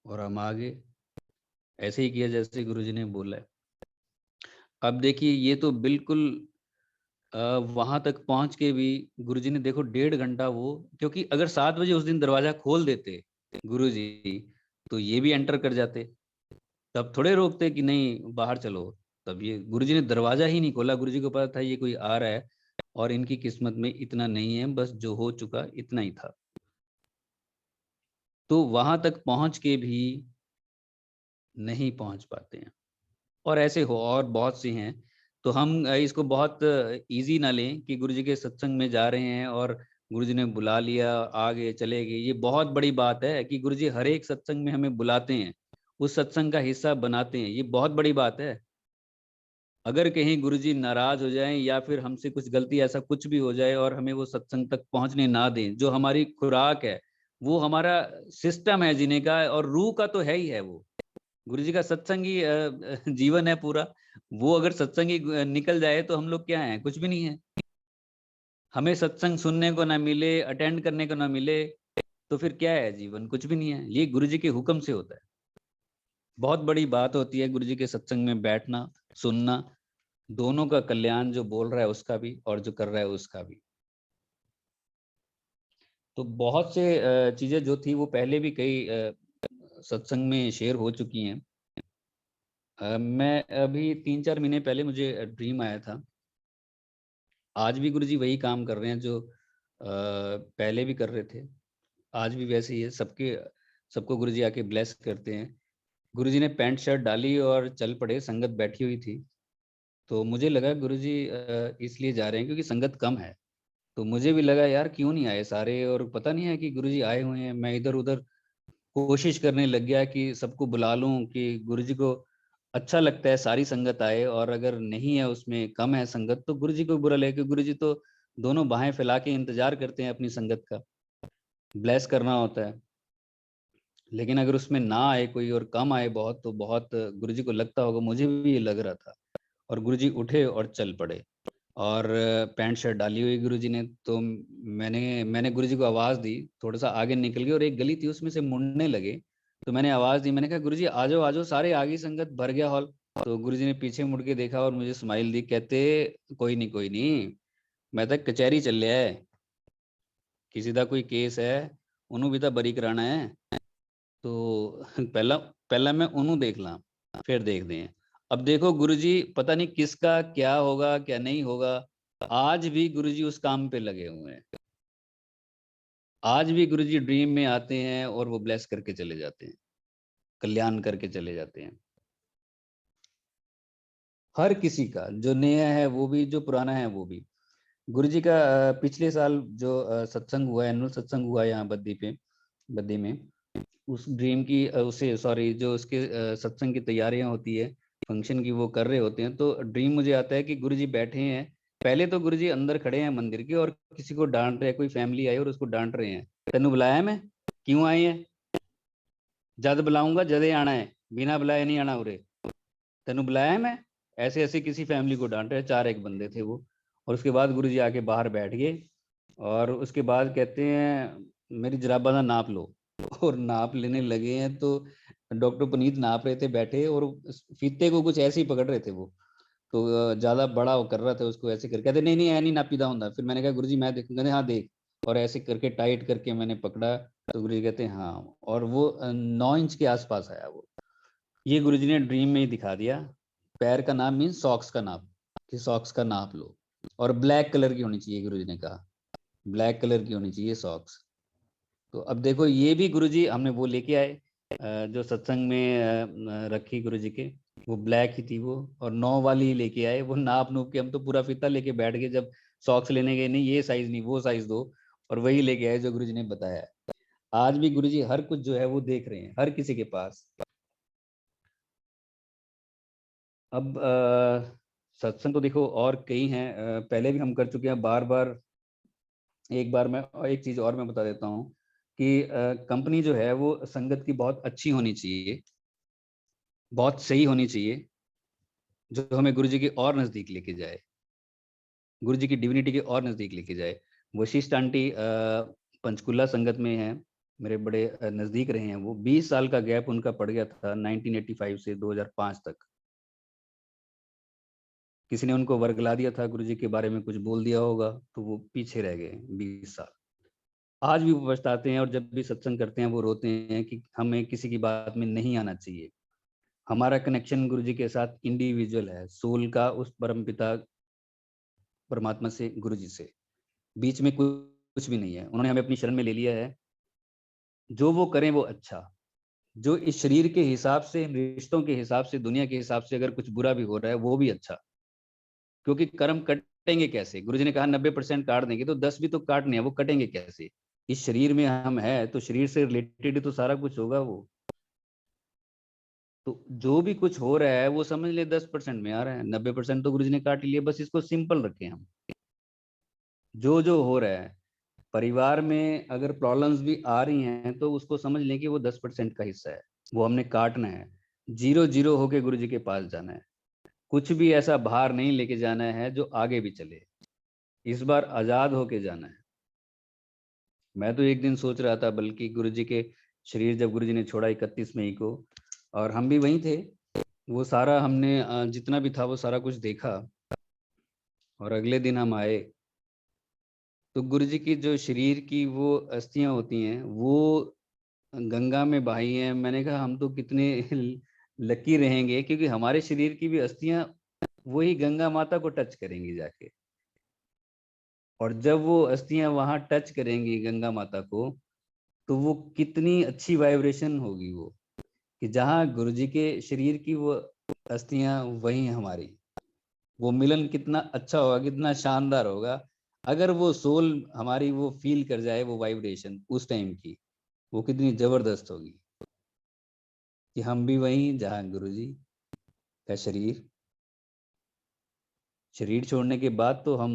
और हम आगे ऐसे ही किया जैसे गुरुजी ने बोला है। अब देखिए, ये तो बिल्कुल वहां तक पहुंच के भी गुरुजी ने देखो 1.5 घंटा वो, क्योंकि अगर 7 बजे उस दिन दरवाजा खोल देते गुरुजी, तो ये भी एंटर कर जाते, तब थोड़े रोकते कि नहीं बाहर चलो। तब ये गुरुजी ने दरवाजा ही नहीं खोला, गुरुजी को पता था ये कोई आ रहा है और इनकी किस्मत में इतना नहीं है, बस जो हो चुका इतना ही था। तो वहां तक पहुंच के भी नहीं पहुंच पाते हैं। और ऐसे हो और बहुत सी हैं। तो हम इसको बहुत इजी ना लें कि गुरुजी के सत्संग में जा रहे हैं और गुरुजी ने बुला लिया, आगे चले गए। ये बहुत बड़ी बात है कि गुरुजी हर एक सत्संग में हमें बुलाते हैं, उस सत्संग का हिस्सा बनाते हैं, ये बहुत बड़ी बात है। अगर कहीं गुरुजी नाराज हो जाएं या फिर हमसे कुछ गलती ऐसा कुछ भी हो जाए और हमें वो सत्संग तक पहुंचने ना दें, जो हमारी खुराक है, वो हमारा सिस्टम है जीने का, और रूह का तो है ही है वो। गुरुजी का सत्संग ही जीवन है पूरा। वो अगर सत्संग ही निकल जाए तो हम लोग क्या हैं, कुछ भी नहीं है। हमें सत्संग सुनने को ना मिले, अटेंड करने को ना मिले, तो फिर क्या है जीवन, कुछ भी नहीं है। ये गुरुजी के हुक्म से होता है। बहुत बड़ी बात होती है गुरुजी के सत्संग में बैठना, सुनना, दोनों का कल्याण, जो बोल रहा है उसका भी और जो कर रहा है उसका भी। तो बहुत से चीजें जो थी वो पहले भी कई सत्संग में शेयर हो चुकी हैं। मैं अभी 3-4 महीने पहले मुझे ड्रीम आया था। आज भी गुरुजी वही काम कर रहे हैं जो पहले भी कर रहे थे, आज भी वैसे ही है। सबको गुरुजी आके ब्लेस करते हैं। गुरुजी ने पैंट शर्ट डाली और चल पड़े, संगत बैठी हुई थी। तो मुझे लगा गुरुजी इसलिए जा रहे हैं क्योंकि संगत कम है। तो मुझे भी लगा यार क्यों नहीं आए सारे, और पता नहीं है कि गुरुजी आए हुए हैं। मैं इधर उधर कोशिश करने लग गया कि सबको बुला लूं, कि गुरुजी को अच्छा लगता है सारी संगत आए, और अगर नहीं है उसमें कम है संगत तो गुरुजी को बुरा लगे, गुरुजी तो दोनों बाहें फैला के इंतजार करते हैं अपनी संगत का, ब्लेस करना होता है। लेकिन अगर उसमें ना आए कोई और कम आए बहुत, तो बहुत गुरुजी को लगता होगा, मुझे भी ये लग रहा था। और गुरुजी उठे और चल पड़े, और पैंट शर्ट डाली हुई गुरुजी ने। तो मैंने गुरुजी को आवाज़ दी, थोड़ा सा आगे निकल गए और एक गली थी उसमें से मुड़ने लगे। तो मैंने आवाज़ दी, मैंने कहा गुरुजी आ जाओ आ जाओ, सारे आगे, संगत भर गया हॉल। तो गुरुजी ने पीछे मुड़ के देखा और मुझे स्माइल दी, कहते कोई नहीं कोई नहीं, मैं तो कचहरी चल लिया है, किसी का कोई केस है, उन्हों भी तो बरी कराना है। तो पहला पहला मैं उन्हों देख ला, फिर देखते हैं। अब देखो गुरुजी पता नहीं किसका क्या होगा क्या नहीं होगा, आज भी गुरुजी उस काम पे लगे हुए हैं। आज भी गुरुजी ड्रीम में आते हैं और वो ब्लेस करके चले जाते हैं, कल्याण करके चले जाते हैं। हर किसी का, जो नया है वो भी, जो पुराना है वो भी। गुरुजी का पिछले साल जो सत्संग हुआ, एनुअल सत्संग हुआ यहाँ बद्दी में, उस ड्रीम की उसे सॉरी जो उसके सत्संग की तैयारियां होती है, फंक्शन की, वो कर रहे होते हैं। तो ड्रीम मुझे आता है कि गुरुजी बैठे हैं, पहले तो गुरुजी अंदर खड़े हैं मंदिर के और किसी को डांट रहे हैं, कोई फैमिली आई और उसको डांट रहे हैं। तेनू बुलाया मैं, क्यों आई है? जद बुलाऊंगा जदे आना है, बिना बुलाए नहीं आना उरे। तेनू बुलाया मैं? ऐसे ऐसे किसी फैमिली को डांट रहे, 4 एक बंदे थे वो। और उसके बाद गुरुजी आके बाहर बैठ गए और उसके बाद कहते हैं मेरी जुराबा का नाप लो। और नाप लेने लगे हैं तो डॉक्टर पुनीत नाप रहे थे बैठे, और फीते को कुछ ऐसे ही पकड़ रहे थे वो। तो ज्यादा बड़ा वो कर रहा था उसको, ऐसे करके कहते नहीं नहीं, ऐ नहीं नापीदा होता। फिर मैंने कहा गुरुजी मैं देखूंगा। हाँ देख। और ऐसे करके टाइट करके मैंने पकड़ा, तो गुरुजी कहते हैं हाँ। और वो 9 इंच के आसपास आया वो। ये गुरुजी ने ड्रीम में ही दिखा दिया। पैर का नाप मीन सॉक्स का नाप, कि सॉक्स का नाप लो। और ब्लैक कलर की होनी चाहिए, गुरुजी ने कहा ब्लैक कलर की होनी चाहिए सॉक्स। तो अब देखो ये भी गुरुजी हमने वो लेके आए, जो सत्संग में रखी गुरुजी के, वो ब्लैक ही थी वो। और 9 वाली ही लेके आए वो, नाप नूप के। हम तो पूरा फीता लेके बैठ गए जब सॉक्स लेने गए, नहीं ये साइज नहीं वो साइज दो। और वही लेके आए जो गुरुजी ने बताया। आज भी गुरुजी हर कुछ जो है वो देख रहे हैं हर किसी के पास। अब सत्संग तो देखो और कई हैं, पहले भी हम कर चुके हैं बार बार। एक बार मैं एक चीज और मैं बता देता हूँ कि कंपनी जो है वो संगत की बहुत अच्छी होनी चाहिए, बहुत सही होनी चाहिए, जो हमें गुरु जी के और नजदीक लेके जाए, गुरु जी की डिविनिटी के और नजदीक लेके जाए। वशिष्ठ आंटी पंचकुला संगत में है, मेरे बड़े नजदीक रहे हैं वो। 20 साल का गैप उनका पड़ गया था 1985 से 2005 तक। किसी ने उनको वर्गला दिया था, गुरुजी के बारे में कुछ बोल दिया होगा, तो वो पीछे रह गए 20 साल। आज भी वो पछताते हैं, और जब भी सत्संग करते हैं वो रोते हैं कि हमें किसी की बात में नहीं आना चाहिए। हमारा कनेक्शन गुरुजी के साथ इंडिविजुअल है, सोल का उस परम पिता परमात्मा से, गुरुजी से। बीच में कुछ भी नहीं है। उन्होंने हमें अपनी शरण में ले लिया है। जो वो करें वो अच्छा। जो इस शरीर के हिसाब से, रिश्तों के हिसाब से, दुनिया के हिसाब से अगर कुछ बुरा भी हो रहा है वो भी अच्छा। क्योंकि कर्म कटेंगे कैसे? गुरुजी ने कहा 90% काट देंगे, तो 10 भी तो काटने हैं, वो कटेंगे कैसे? इस शरीर में हम है तो शरीर से रिलेटेड तो सारा कुछ होगा वो। तो जो भी कुछ हो रहा है वो समझ ले 10% में आ रहा है, 90% तो गुरुजी ने काट लिया। बस इसको सिंपल रखें हम। जो जो हो रहा है परिवार में, अगर प्रॉब्लम्स भी आ रही हैं तो उसको समझ लें कि वो 10% का हिस्सा है, वो हमने काटना है। 0-0 होके गुरुजी के पास जाना है। कुछ भी ऐसा भार नहीं लेके जाना है जो आगे भी चले। इस बार आजाद होके जाना है। मैं तो एक दिन सोच रहा था, बल्कि गुरुजी के शरीर जब गुरुजी ने छोड़ा 31 मई को, और हम भी वहीं थे, वो सारा हमने जितना भी था वो सारा कुछ देखा। और अगले दिन हम आए तो गुरुजी की जो शरीर की वो अस्थियां होती हैं वो गंगा में बही हैं। मैंने कहा हम तो कितने लकी रहेंगे, क्योंकि हमारे शरीर की भी अस्थियां वही गंगा माता को टच करेंगी जाके। और जब वो अस्थियां वहां टच करेंगी गंगा माता को, तो वो कितनी अच्छी वाइब्रेशन होगी वो, कि जहाँ गुरुजी के शरीर की वो अस्थियां वही हमारी। वो मिलन कितना अच्छा होगा, कितना शानदार होगा। अगर वो सोल हमारी वो फील कर जाए वो वाइब्रेशन उस टाइम की, वो कितनी जबरदस्त होगी। कि हम भी वहीं जहाँ गुरुजी का शरीर, शरीर छोड़ने के बाद तो हम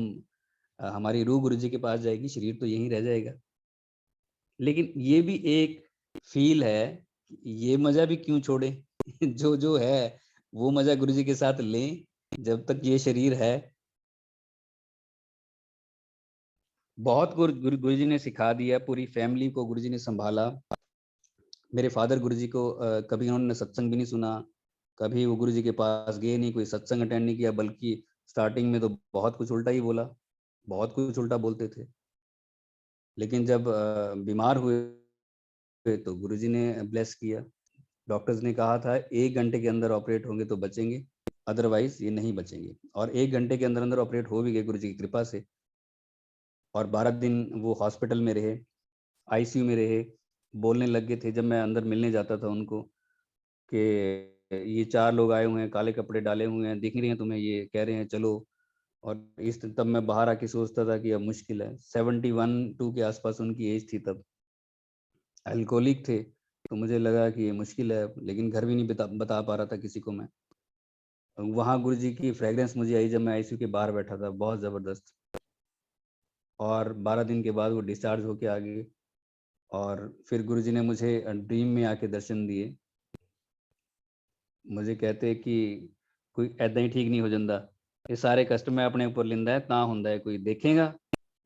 हमारी रूह गुरुजी के पास जाएगी, शरीर तो यहीं रह जाएगा। लेकिन ये भी एक फील है, ये मजा भी क्यों छोड़े जो जो है वो मजा गुरुजी के साथ लें जब तक ये शरीर है। बहुत गुरुजी ने सिखा दिया, पूरी फैमिली को गुरुजी ने संभाला। मेरे फादर गुरुजी को कभी उन्होंने सत्संग भी नहीं सुना, कभी वो गुरुजी के पास गए नहीं, कोई सत्संग अटेंड नहीं किया। बल्कि स्टार्टिंग में तो बहुत कुछ उल्टा ही बोला, बहुत कुछ उल्टा बोलते थे। लेकिन जब बीमार हुए तो गुरुजी ने ब्लेस किया। डॉक्टर्स ने कहा था 1 घंटे के अंदर ऑपरेट होंगे तो बचेंगे, अदरवाइज ये नहीं बचेंगे। और 1 घंटे के अंदर अंदर ऑपरेट हो भी गए गुरुजी की कृपा से। और 12 दिन वो हॉस्पिटल में रहे, आईसीयू में रहे। बोलने लग गए थे जब मैं अंदर मिलने जाता था उनको, कि ये 4 लोग आए हुए हैं, काले कपड़े डाले हुए हैं, दिख नहीं रहे हैं तुम्हें, ये कह रहे हैं चलो। और इस तब मैं बाहर आके सोचता था कि अब मुश्किल है। 71-2 के आसपास उनकी एज थी तब। अल्कोहलिक थे। तो मुझे लगा कि ये मुश्किल है, लेकिन घर भी नहीं बता पा रहा था किसी को मैं। वहाँ गुरु जी की फ्रेग्रेंस मुझे आई जब मैं आईसीयू के बाहर बैठा था, बहुत ज़बरदस्त। और 12 दिन के बाद वो डिस्चार्ज होके आ गए। और फिर गुरुजी ने मुझे ड्रीम में आके दर्शन दिए। मुझे कहते कि कोई ऐदा ही ठीक नहीं हो जाता, ये सारे कष्ट मैं अपने ऊपर लिंदा है, ता हुंदा है कोई देखेगा।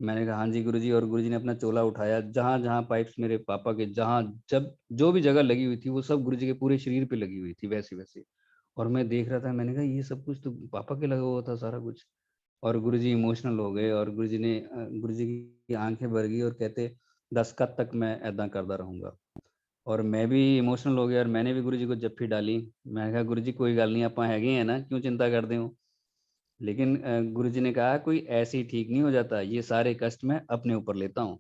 मैंने कहा हाँ जी गुरुजी। और गुरुजी ने अपना चोला उठाया, जहाँ जहाँ पाइप्स मेरे पापा के, जहाँ जब जो भी जगह लगी हुई थी वो सब गुरुजी के पूरे शरीर पे लगी हुई थी वैसे वैसे। और मैं देख रहा था, मैंने कहा ये सब कुछ तो पापा के लगा हुआ था सारा कुछ। और गुरुजी इमोशनल हो गए और गुरुजी की आंखें भर गई और कहते 10 कद तक मैं ऐदा करता रहूँगा। और मैं भी इमोशनल हो गया और मैंने भी गुरुजी को जप्फी डाली। मैं कहा गुरुजी कोई गल नहीं, आप हैगे हैं ना, क्यों चिंता करते हो। लेकिन गुरुजी ने कहा कोई ऐसे ही ठीक नहीं हो जाता, ये सारे कष्ट मैं अपने ऊपर लेता हूँ।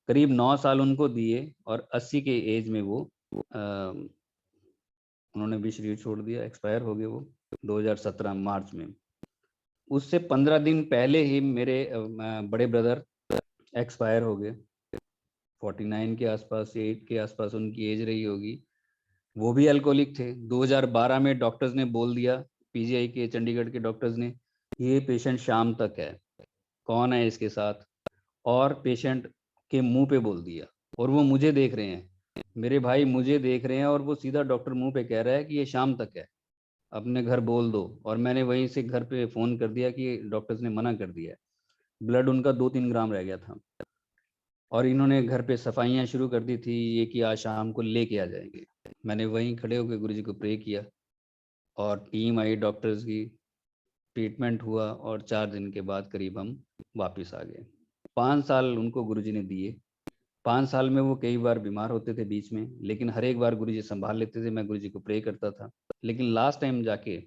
करीब 9 साल उनको दिए और 80 के एज में वो उन्होंने भी शरीर छोड़ दिया, एक्सपायर हो गए वो 2017 मार्च में। उससे 15 दिन पहले ही मेरे बड़े ब्रदर एक्सपायर हो गए। 49 के आसपास, 8 के आसपास उनकी एज रही होगी। वो भी अल्कोहलिक थे। 2012 में डॉक्टर्स ने बोल दिया, पीजीआई के चंडीगढ़ के डॉक्टर्स ने, ये पेशेंट शाम तक है, कौन है इसके साथ। और पेशेंट के मुंह पे बोल दिया। और वो मुझे देख रहे हैं, मेरे भाई मुझे देख रहे हैं, और वो सीधा डॉक्टर मुंह पे कह रहा है कि ये शाम तक है, अपने घर बोल दो। और मैंने वहीं से घर पे फोन कर दिया कि डॉक्टर्स ने मना कर दिया है। ब्लड उनका 2-3 ग्राम रह गया था। और इन्होंने घर पे सफाइयाँ शुरू कर दी थी, ये कि आज शाम को लेके आ जाएंगे। मैंने वहीं खड़े होकर गुरुजी को प्रे किया और टीम आई डॉक्टर्स की, ट्रीटमेंट हुआ और 4 दिन के बाद करीब हम वापस आ गए। 5 साल उनको गुरुजी ने दिए। 5 साल में वो कई बार बीमार होते थे बीच में, लेकिन हर एक बार गुरुजी संभाल लेते थे, मैं गुरुजी को प्रे करता था। लेकिन लास्ट टाइम जाके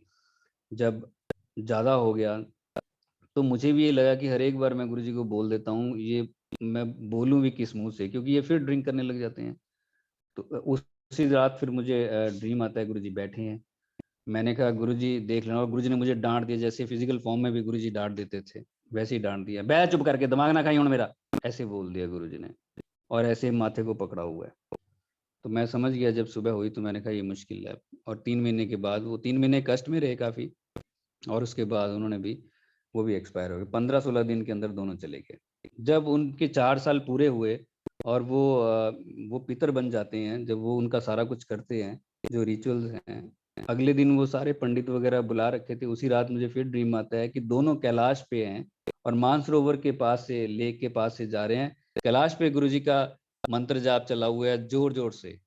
जब ज़्यादा हो गया तो मुझे भी ये लगा कि हर एक बार मैं गुरुजी को बोल देता हूँ, ये मैं बोलूँ भी किस मुंह से, क्योंकि ये फिर ड्रिंक करने लग जाते हैं। तो उसी रात फिर मुझे ड्रीम आता है गुरुजी बैठे हैं। मैंने कहा गुरुजी देख लेना। और गुरुजी ने मुझे डांट दिया, जैसे फिजिकल फॉर्म में भी गुरुजी डांट देते थे वैसे ही डांट दिया, बैठ चुप करके, दिमाग ना खाई हूँ मेरा, ऐसे बोल दिया गुरुजी ने। और ऐसे माथे को पकड़ा हुआ है। तो मैं समझ गया जब सुबह हुई, तो मैंने कहा ये मुश्किल है। और 3 महीने के बाद, वो 3 महीने कष्ट में रहे काफ़ी, और उसके बाद उन्होंने भी, वो भी एक्सपायर हो गए। 15-16 दिन के अंदर दोनों चले गए। जब उनके 4 साल पूरे हुए और वो पितर बन जाते हैं, जब वो उनका सारा कुछ करते हैं जो रिचुअल्स हैं, अगले दिन वो सारे पंडित वगैरह बुला रखे थे। उसी रात मुझे फिर ड्रीम आता है कि दोनों कैलाश पे हैं और मानसरोवर के पास से, लेक के पास से जा रहे हैं। कैलाश पे गुरुजी का मंत्र जाप चला हुआ है जोर जोर से,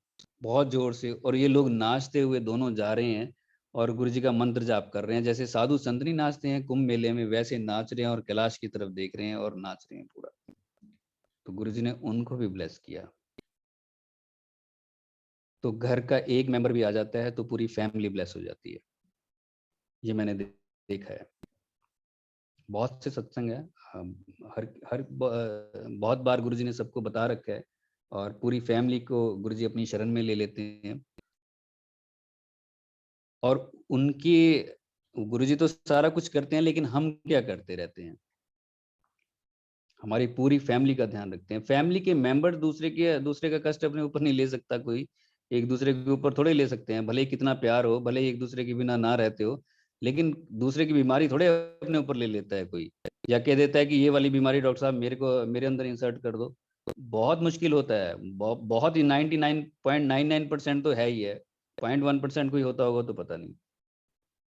बहुत जोर से, और ये लोग नाचते हुए दोनों जा रहे हैं और गुरुजी का मंत्र जाप कर रहे हैं। जैसे साधु संत नहीं नाचते हैं कुंभ मेले में, वैसे नाच रहे हैं और कैलाश की तरफ देख रहे हैं और नाच रहे हैं पूरा। तो गुरुजी ने उनको भी ब्लेस किया। तो घर का एक मेंबर भी आ जाता है तो पूरी फैमिली ब्लेस हो जाती है। ये मैंने देखा है। बहुत से सत्संग है, हर हर बहुत बार गुरुजी ने सबको बता रखा है, और पूरी फैमिली को गुरुजी अपनी शरण में ले लेते हैं। और उनकी, गुरुजी तो सारा कुछ करते हैं, लेकिन हम क्या करते रहते हैं, हमारी पूरी फैमिली का ध्यान रखते हैं। फैमिली के मेंबर दूसरे का कष्ट अपने ऊपर नहीं ले सकता कोई, एक दूसरे के ऊपर थोड़े ले सकते हैं, भले ही कितना प्यार हो, भले ही एक दूसरे के बिना ना रहते हो, लेकिन दूसरे की बीमारी थोड़े अपने ऊपर ले लेता है कोई, या कह देता है कि ये वाली बीमारी डॉक्टर साहब मेरे अंदर इंसर्ट कर दो। बहुत मुश्किल होता है। बहुत ही 99.99% तो है ही है, 0.1% कोई होता होगा तो पता नहीं।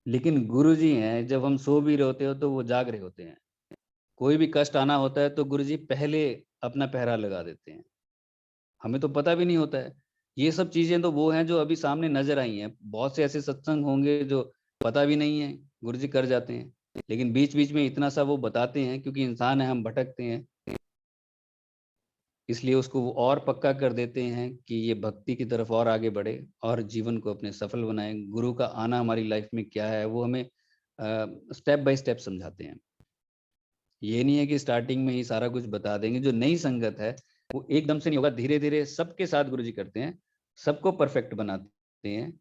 लेकिन गुरु जी हैं, जब हम सो भी रहे होते हो तो वो जाग रहे होते हैं। कोई भी कष्ट आना होता है तो गुरुजी पहले अपना पहरा लगा देते हैं, हमें तो पता भी नहीं होता है। ये सब चीजें तो वो हैं जो अभी सामने नजर आई हैं। बहुत से ऐसे सत्संग होंगे जो पता भी नहीं है, गुरुजी कर जाते हैं, लेकिन बीच बीच में इतना सा वो बताते हैं, क्योंकि इंसान है, हम भटकते हैं, इसलिए उसको वो और पक्का कर देते हैं कि ये भक्ति की तरफ और आगे बढ़े और जीवन को अपने सफल बनाए। गुरु का आना हमारी लाइफ में क्या है, वो हमें स्टेप बाय स्टेप समझाते हैं। ये नहीं है कि स्टार्टिंग में ही सारा कुछ बता देंगे। जो नई संगत है वो एकदम से नहीं होगा, धीरे धीरे सबके साथ गुरुजी करते हैं, सबको परफेक्ट बनाते हैं।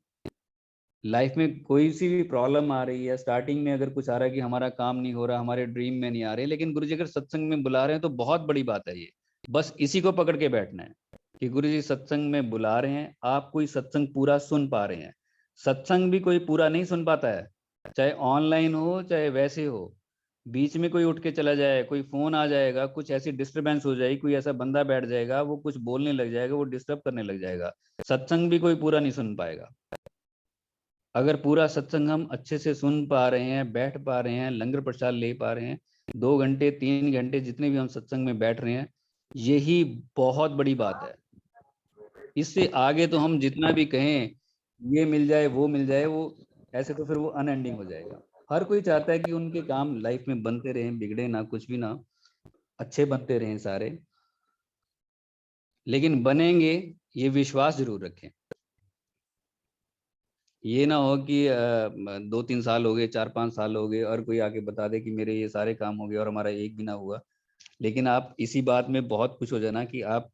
लाइफ में कोई सी भी प्रॉब्लम आ रही है, स्टार्टिंग में अगर कुछ आ रहा है कि हमारा काम नहीं हो रहा, हमारे ड्रीम में नहीं आ रहे, लेकिन गुरुजी अगर सत्संग में बुला रहे हैं तो बहुत बड़ी बात है ये। बस इसी को पकड़ के बैठना है कि गुरुजी सत्संग में बुला रहे हैं, आप कोई सत्संग पूरा सुन पा रहे हैं। सत्संग भी कोई पूरा नहीं सुन पाता है, चाहे ऑनलाइन हो चाहे वैसे हो। बीच में कोई उठ के चला जाए, कोई फोन आ जाएगा, कुछ ऐसी डिस्टरबेंस हो जाएगी, कोई ऐसा बंदा बैठ जाएगा, वो कुछ बोलने लग जाएगा, वो डिस्टर्ब करने लग जाएगा, सत्संग भी कोई पूरा नहीं सुन पाएगा। अगर पूरा सत्संग हम अच्छे से सुन पा रहे हैं, बैठ पा रहे हैं, लंगर प्रसाद ले पा रहे हैं, 2 घंटे 3 घंटे जितने भी हम सत्संग में बैठ रहे हैं, यही बहुत बड़ी बात है। इससे आगे तो हम जितना भी कहें ये मिल जाए वो मिल जाए, वो ऐसे तो फिर वो अनएंडिंग हो जाएगा। हर कोई चाहता है कि उनके काम लाइफ में बनते रहें, बिगड़े ना, कुछ भी ना, अच्छे बनते रहें सारे, लेकिन बनेंगे ये विश्वास जरूर रखें। ये ना हो कि 2-3 साल हो गए, 4-5 साल हो गए और कोई आके बता दे कि मेरे ये सारे काम हो गए और हमारा एक भी ना हुआ। लेकिन आप इसी बात में बहुत खुश हो जाना कि आप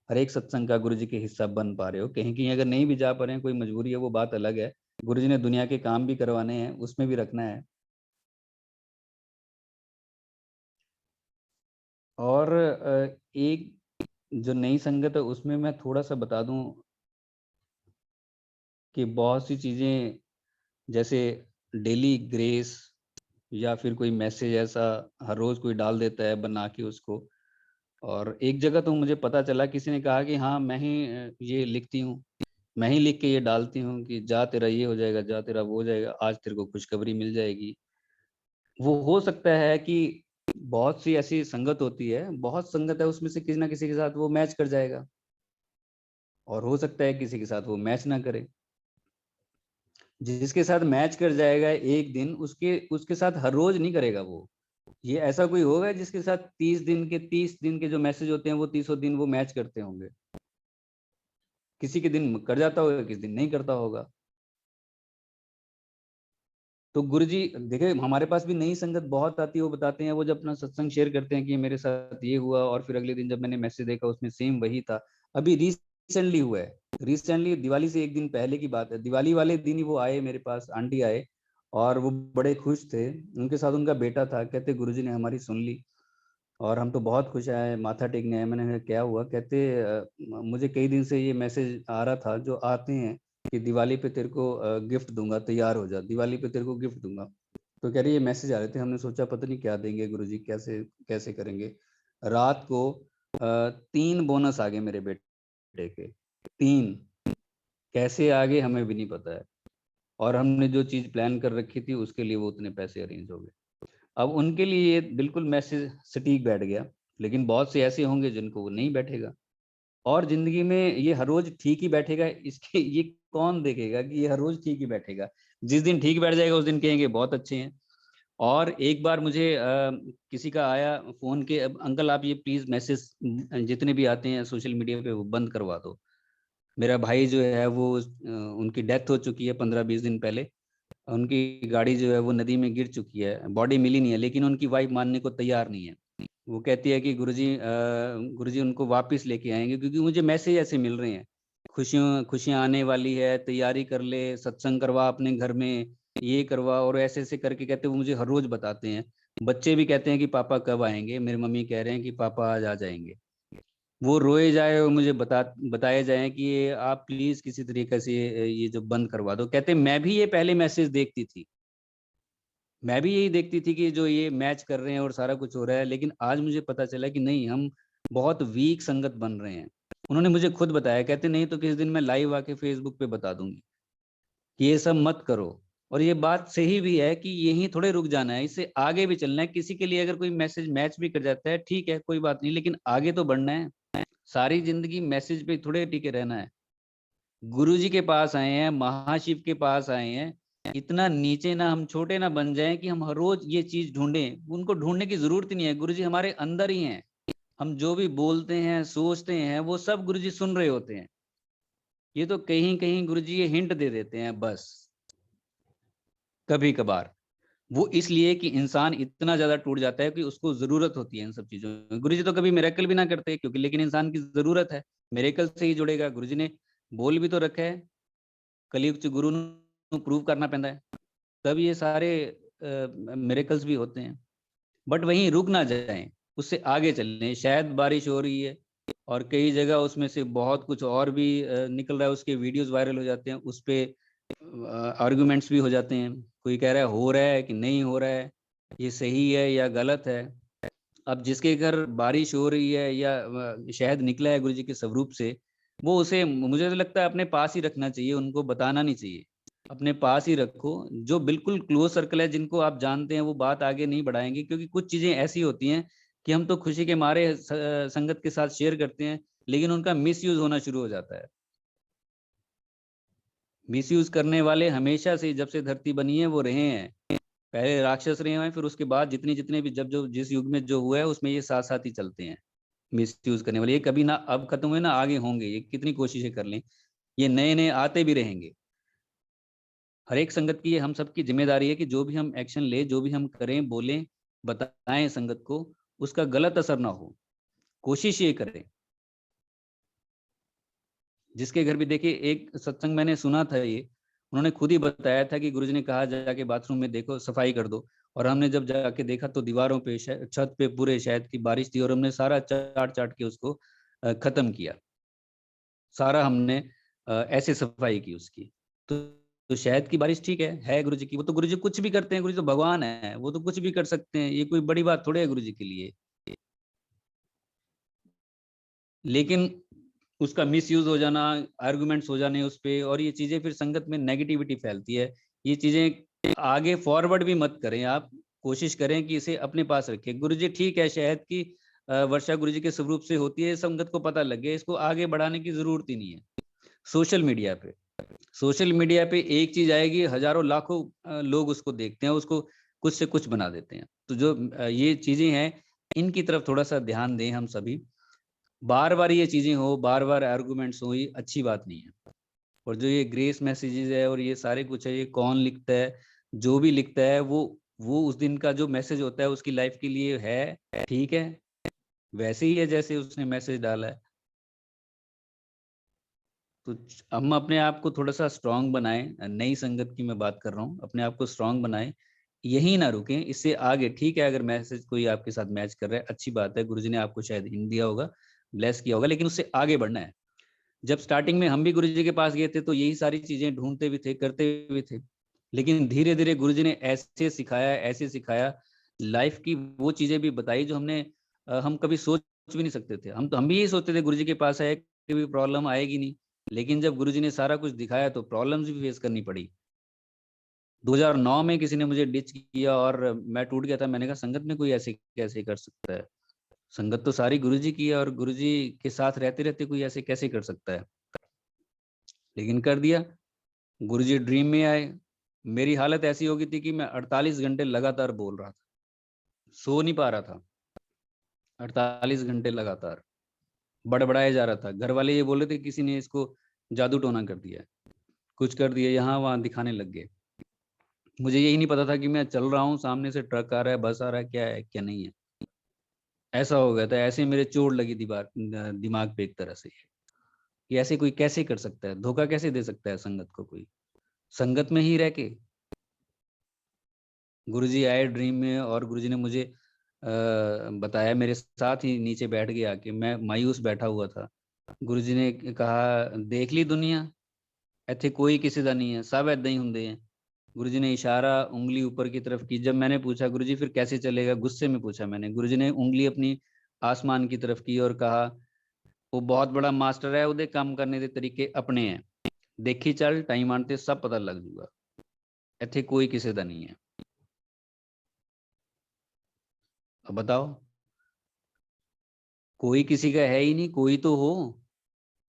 हर एक सत्संग का गुरु जी के हिस्सा बन पा रहे हो। कहीं कहीं अगर नहीं भी जा पा रहे हैं, कोई मजबूरी है, वो बात अलग है। गुरु जी ने दुनिया के काम भी करवाने हैं, उसमें भी रखना है। और एक जो नई संगत है उसमें मैं थोड़ा सा बता दूं कि बहुत सी चीजें, जैसे डेली ग्रेस या फिर कोई मैसेज ऐसा हर रोज कोई डाल देता है बना के उसको। और एक जगह तो मुझे पता चला, किसी ने कहा कि हाँ मैं ही ये लिखती हूँ, मैं ही लिख के ये डालती हूँ कि जा तेरा ये हो जाएगा, जा तेरा वो हो जाएगा, आज तेरे को खुशखबरी मिल जाएगी। वो हो सकता है कि बहुत सी ऐसी संगत होती है, बहुत संगत है, उसमें से किसी ना किसी के साथ वो मैच कर जाएगा, और हो सकता है किसी के साथ वो मैच ना करे। जिसके साथ मैच कर जाएगा एक दिन, उसके उसके साथ हर रोज नहीं करेगा वो। ये ऐसा कोई होगा जिसके साथ 30 दिन के जो मैसेज होते हैं वो 30 दिन वो मैच करते होंगे? किसी के दिन कर जाता होगा, किसी दिन नहीं करता होगा। तो गुरु जी देखिए, हमारे पास भी नई संगत बहुत आती है, वो बताते हैं, वो जब अपना सत्संग शेयर करते हैं कि मेरे साथ ये हुआ, और फिर अगले दिन जब मैंने मैसेज देखा उसमें सेम वही था। अभी रिसेंटली हुआ है, रिसेंटली दिवाली से एक दिन पहले की बात है, दिवाली वाले दिन ही वो आए मेरे पास, आंटी आए, और वो बड़े खुश थे। उनके साथ उनका बेटा था। कहते गुरुजी ने हमारी सुन ली और हम तो बहुत खुश आए, माथा टेकने आए। मैंने कहा क्या हुआ? कहते मुझे कई दिन से ये मैसेज आ रहा था जो आते हैं कि दिवाली पे तेरे को गिफ्ट दूंगा, तैयार हो जा, दिवाली पे तेरे को गिफ्ट दूंगा। तो कह रही ये मैसेज आ रहे थे, हमने सोचा पता नहीं क्या देंगे गुरुजी, कैसे कैसे करेंगे। रात को 3 बोनस आ गए मेरे बेटे के, 3। कैसे आ गए हमें भी नहीं पता है, और हमने जो चीज प्लान कर रखी थी उसके लिए वो उतने पैसे अरेंज हो गए। अब उनके लिए ये बिल्कुल मैसेज सटीक बैठ गया, लेकिन बहुत से ऐसे होंगे जिनको वो नहीं बैठेगा। और जिंदगी में ये हर रोज ठीक ही बैठेगा, इसके ये कौन देखेगा कि ये हर रोज ठीक ही बैठेगा? जिस दिन ठीक बैठ जाएगा उस दिन कहेंगे बहुत अच्छे हैं। और एक बार मुझे किसी का आया फोन के, अब अंकल आप ये प्लीज मैसेज जितने भी आते हैं सोशल मीडिया पे वो बंद करवा दो। मेरा भाई जो है वो उनकी डेथ हो चुकी है 15-20 दिन पहले। उनकी गाड़ी जो है वो नदी में गिर चुकी है, बॉडी मिली नहीं है, लेकिन उनकी वाइफ मानने को तैयार नहीं है। वो कहती है कि गुरुजी उनको वापस लेके आएंगे, क्योंकि मुझे मैसेज ऐसे मिल रहे हैं, खुशियां खुशियां आने वाली है, तैयारी कर ले, सत्संग करवा अपने घर में, ये करवा, और ऐसे ऐसे करके कहते वो मुझे हर रोज बताते हैं। बच्चे भी कहते हैं कि पापा कब आएंगे, मेरी मम्मी कह रहे हैं कि पापा आज आ जाएंगे। वो रोए जाए और मुझे बताए जाए कि ये आप प्लीज किसी तरीके से ये जो बंद करवा दो। कहते मैं भी ये पहले मैसेज देखती थी, मैं भी यही देखती थी कि जो ये मैच कर रहे हैं और सारा कुछ हो रहा है, लेकिन आज मुझे पता चला कि नहीं, हम बहुत वीक संगत बन रहे हैं। उन्होंने मुझे खुद बताया, कहते नहीं तो किसी दिन मैं लाइव आके फेसबुक पे बता दूंगी कि ये सब मत करो। और ये बात सही भी है कि यही थोड़े रुक जाना है, इससे आगे भी चलना है। किसी के लिए अगर कोई मैसेज मैच भी कर जाता है ठीक है, कोई बात नहीं, लेकिन आगे तो बढ़ना है। सारी जिंदगी मैसेज पे थोड़े टिके रहना है। गुरु जी के पास आए हैं, महाशिव के पास आए हैं, इतना नीचे ना हम छोटे ना बन जाएं कि हम हर रोज ये चीज ढूंढें। उनको ढूंढने की जरूरत ही नहीं है, गुरु जी हमारे अंदर ही हैं। हम जो भी बोलते हैं सोचते हैं वो सब गुरु जी सुन रहे होते हैं। ये तो कहीं कहीं गुरु जी ये हिंट दे देते हैं बस, कभी कभार। वो इसलिए कि इंसान इतना ज्यादा टूट जाता है कि उसको जरूरत होती है इन सब चीजों की। गुरु जी तो कभी मिरेकल भी ना करते, क्योंकि लेकिन इंसान की जरूरत है, मिरेकल से ही जुड़ेगा। गुरु जी ने बोल भी तो रखा है, कलयुग च गुरु ਨੂੰ प्रूव करना पैंदा है, तब ये सारे मिरेकल्स भी होते हैं। बट वहीं रुक ना जाएं, उससे आगे चलें। शायद बारिश हो रही है और कई जगह उसमें से बहुत कुछ और भी निकल रहा है, उसके वीडियोस वायरल हो जाते हैं, उस पे आर्गुमेंट्स भी हो जाते हैं। कोई कह रहा है हो रहा है कि नहीं हो रहा है, ये सही है या गलत है। अब जिसके घर बारिश हो रही है या शहद निकला है गुरु जी के स्वरूप से, वो उसे, मुझे तो लगता है, अपने पास ही रखना चाहिए, उनको बताना नहीं चाहिए। अपने पास ही रखो। जो बिल्कुल क्लोज सर्कल है, जिनको आप जानते हैं, वो बात आगे नहीं बढ़ाएंगे, क्योंकि कुछ चीजें ऐसी होती हैं कि हम तो खुशी के मारे संगत के साथ शेयर करते हैं, लेकिन उनका मिस यूज होना शुरू हो जाता है। मिस यूज करने वाले हमेशा से, जब से धरती बनी है, वो रहे हैं। पहले राक्षस रहे हैं, फिर उसके बाद जितने जितने भी, जब जो जिस युग में जो हुआ है, उसमें ये साथ साथ ही चलते हैं। मिस यूज करने वाले ये कभी ना अब खत्म हुए ना आगे होंगे, ये कितनी कोशिशें कर लें, ये नए नए आते भी रहेंगे। हर एक संगत की, हम सबकी जिम्मेदारी है कि जो भी हम एक्शन ले, जो भी हम करें, बोलें, बताएं संगत को, उसका गलत असर ना हो, कोशिश ये करें। जिसके घर भी देखिए, एक सत्संग मैंने सुना था, ये उन्होंने खुद ही बताया था कि गुरुजी ने कहा जाके बाथरूम में देखो, सफाई कर दो। और हमने जब जाके देखा तो दीवारों पे, छत पे पूरे शहद की बारिश थी, और हमने सारा चाट चाट के उसको खत्म किया। सारा हमने ऐसे सफाई की उसकी। तो शहद की बारिश ठीक है गुरु जी की, वो तो गुरु जी कुछ भी करते हैं, गुरु जी तो भगवान है, वो तो कुछ भी कर सकते हैं, ये कोई बड़ी बात थोड़ी है गुरु जी के लिए। लेकिन उसका मिस यूज हो जाना, आर्गुमेंट्स हो जाने उस पे, और ये चीजें फिर संगत में नेगेटिविटी फैलती है। ये चीजें आगे फॉरवर्ड भी मत करें आप। कोशिश करें कि इसे अपने पास रखें। गुरु जी ठीक है, शहद की वर्षा गुरु जी के स्वरूप से होती है, संगत को पता लग गया, इसको आगे बढ़ाने की जरूरत ही नहीं है। सोशल मीडिया पे, सोशल मीडिया पे एक चीज आएगी, हजारों लाखों लोग उसको देखते हैं, उसको कुछ से कुछ बना देते हैं। तो जो ये चीजें हैं, इनकी तरफ थोड़ा सा ध्यान दें हम सभी। बार बार ये चीजें हो, बार बार आर्गुमेंट्स हो, ये अच्छी बात नहीं है। और जो ये ग्रेस मैसेजेस है और ये सारे कुछ है, ये कौन लिखता है? जो भी लिखता है, वो उस दिन का जो मैसेज होता है उसकी लाइफ के लिए है, ठीक है, वैसे ही है जैसे उसने मैसेज डाला है। तो हम अपने आप को थोड़ा सा स्ट्रांग बनाएं। नई संगत की मैं बात कर रहा हूँ, अपने आप को स्ट्रांग बनाएं, यही ना रुकें, इससे आगे। ठीक है, अगर मैसेज कोई आपके साथ मैच कर रहा है, अच्छी बात है, गुरुजी ने आपको शायद हिंट दिया होगा, ब्लेस किया होगा, लेकिन उससे आगे बढ़ना है। जब स्टार्टिंग में हम भी गुरुजी के पास गए थे, तो यही सारी चीजें ढूंढते भी थे, करते भी थे, लेकिन धीरे धीरे गुरुजी ने ऐसे सिखाया, ऐसे सिखाया, लाइफ की वो चीजें भी बताई जो हम कभी सोच भी नहीं सकते थे। हम भी यही सोचते थे गुरुजी के पास आए कभी प्रॉब्लम आएगी नहीं, लेकिन जब गुरुजी ने सारा कुछ दिखाया तो प्रॉब्लम्स भी फेस करनी पड़ी। 2009 में किसी ने मुझे डिच किया और मैं टूट गया था। मैंने कहा संगत में कोई ऐसे कैसे कर सकता है? संगत तो सारी गुरुजी की है, और गुरुजी के साथ रहते रहते कोई ऐसे कैसे कर सकता है? लेकिन कर दिया। गुरुजी ड्रीम में आए। मेरी हालत ऐसी हो गई थी कि मैं 48 घंटे लगातार बोल रहा था, सो नहीं पा रहा था। 48 घंटे लगातार बड़बड़ाए जा रहा था। घर वाले ये बोल रहे थे किसी ने इसको जादू टोना कर दिया, कुछ कर दिया, यहाँ वहां दिखाने लग गए। मुझे यही नहीं पता था कि मैं चल रहा हूँ, सामने से ट्रक आ रहा है, बस आ रहा है क्या नहीं है। ऐसा हो गया था, ऐसे मेरे चोट लगी दिमाग पे एक तरह से, कि ऐसे कोई कैसे कर सकता है, धोखा कैसे दे सकता है संगत को कोई, संगत में ही रह के। गुरुजी आए ड्रीम में, और गुरुजी ने मुझे बताया, मेरे साथ ही नीचे बैठ गया कि मैं मायूस बैठा हुआ था। गुरुजी ने कहा, देख ली दुनिया, ਇੱਥੇ कोई किसी का नहीं है, सब ऐदा ही होंगे हैं। गुरुजी ने इशारा उंगली ऊपर की तरफ की। जब मैंने पूछा गुरुजी फिर कैसे चलेगा, गुस्से में पूछा मैंने, गुरुजी ने उंगली अपनी आसमान की तरफ की और कहा, वो बहुत बड़ा मास्टर है, ਉਹਦੇ काम करने के तरीके अपने हैं, देखी चल, टाइम आने ते सब पता लग जूगा, ਇੱਥੇ कोई किसी का नहीं है। अब बताओ, कोई किसी का है ही नहीं, कोई तो हो।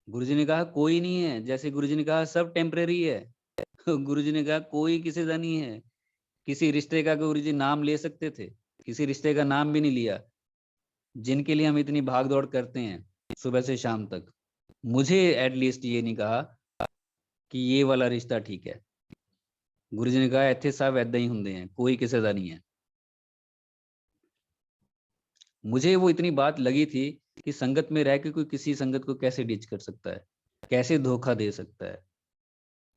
गुरुजी ने कहा कोई नहीं है, जैसे गुरुजी ने कहा सब टेम्परेरी है। गुरुजी ने कहा कोई किसी का नहीं है। किसी रिश्ते का गुरुजी नाम ले सकते थे, किसी रिश्ते का नाम भी नहीं लिया, जिनके लिए हम इतनी भाग दौड़ करते हैं सुबह से शाम तक। मुझे एटलीस्ट ये नहीं कहा कि ये वाला रिश्ता ठीक है। गुरुजी ने कहा ਇੱਥੇ सब ऐदा ही होंगे हैं, कोई किसी का नहीं है। मुझे वो इतनी बात लगी थी कि संगत में रह के कोई किसी संगत को कैसे डिच कर सकता है, कैसे धोखा दे सकता है।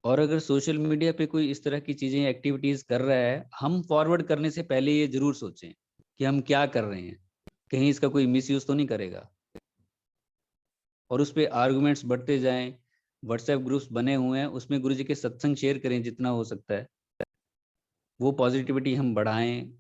और अगर सोशल मीडिया पे कोई इस तरह की चीजें, एक्टिविटीज कर रहा है, हम फॉरवर्ड करने से पहले ये जरूर सोचें कि हम क्या कर रहे हैं, कहीं इसका कोई मिसयूज तो नहीं करेगा। और उस पर आर्गुमेंट्स बढ़ते जाएं। व्हाट्सएप ग्रुप्स बने हुए हैं, उसमें गुरुजी के सत्संग शेयर करें जितना हो सकता है, वो पॉजिटिविटी हम बढ़ाएं।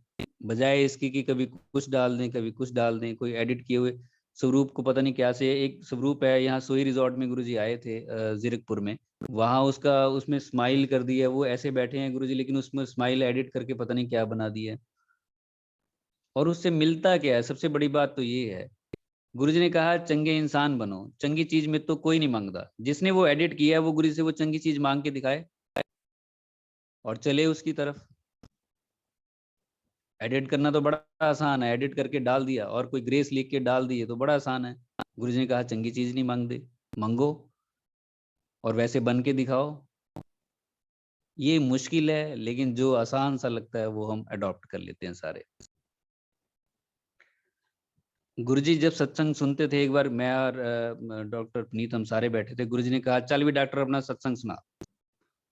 बजाय इसकी कि कभी कुछ डाल दें कभी कुछ डाल दें, कोई एडिट किए हुए स्वरूप को पता नहीं क्या से। एक स्वरूप है यहाँ सोई रिजॉर्ट में गुरुजी आए थे जीरकपुर में, वहां उसका उसमें स्माइल कर दी है, वो ऐसे बैठे हैं गुरुजी लेकिन उसमें स्माइल एडिट करके पता नहीं क्या बना दी है। और उससे मिलता क्या है? सबसे बड़ी बात तो ये है, गुरुजी ने कहा चंगे इंसान बनो, चंगी चीज में तो कोई नहीं मांगता। जिसने वो एडिट किया है वो गुरुजी से वो चंगी चीज मांग के दिखाए और चले उसकी तरफ। एडिट करना तो बड़ा आसान है, एडिट करके डाल दिया और कोई ग्रेस लिख के डाल दिए तो बड़ा आसान है। गुरुजी ने कहा चंगी चीज नहीं मांगते, मांगो और वैसे बन के दिखाओ। ये मुश्किल है लेकिन जो आसान सा लगता है वो हम अडॉप्ट कर लेते हैं सारे। गुरुजी जब सत्संग सुनते थे, एक बार मैं और डॉक्टर पुनीत हम सारे बैठे थे, गुरुजी ने कहा चल भी डॉक्टर अपना सत्संग सुना।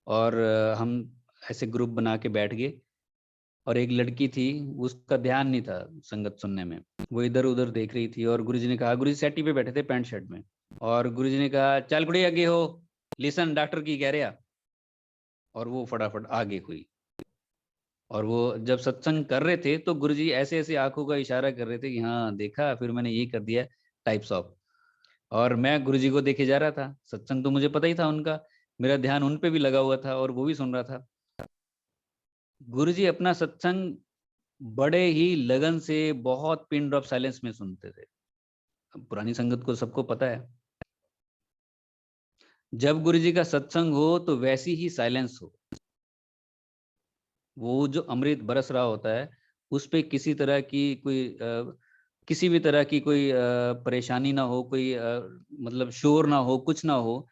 और हम ऐसे ग्रुप बना के बैठ गए और एक लड़की थी, उसका ध्यान नहीं था संगत सुनने में, वो इधर उधर देख रही थी। और गुरुजी ने कहा, गुरुजी सेटी पे बैठे थे पैंट शर्ट में, और गुरुजी ने कहा चल कुड़ी आगे हो, लिसन डॉक्टर की कह रहा। और वो फटाफट आगे हुई। और वो जब सत्संग कर रहे थे तो गुरुजी ऐसे ऐसे आंखों का इशारा कर रहे थे कि हाँ देखा, फिर मैंने ये कर दिया टाइप्स ऑफ। और मैं गुरुजी को देखे जा रहा था, सत्संग तो मुझे पता ही था उनका, मेरा ध्यान उन पे भी लगा हुआ था और वो भी सुन रहा था। गुरुजी अपना सत्संग बड़े ही लगन से बहुत पिन ड्रॉप साइलेंस में सुनते थे। अब पुरानी संगत को सबको पता है, जब गुरुजी का सत्संग हो तो वैसी ही साइलेंस हो। वो जो अमृत बरस रहा होता है उस पे किसी तरह की कोई किसी भी तरह की कोई परेशानी ना हो, कोई मतलब शोर ना हो, कुछ ना हो।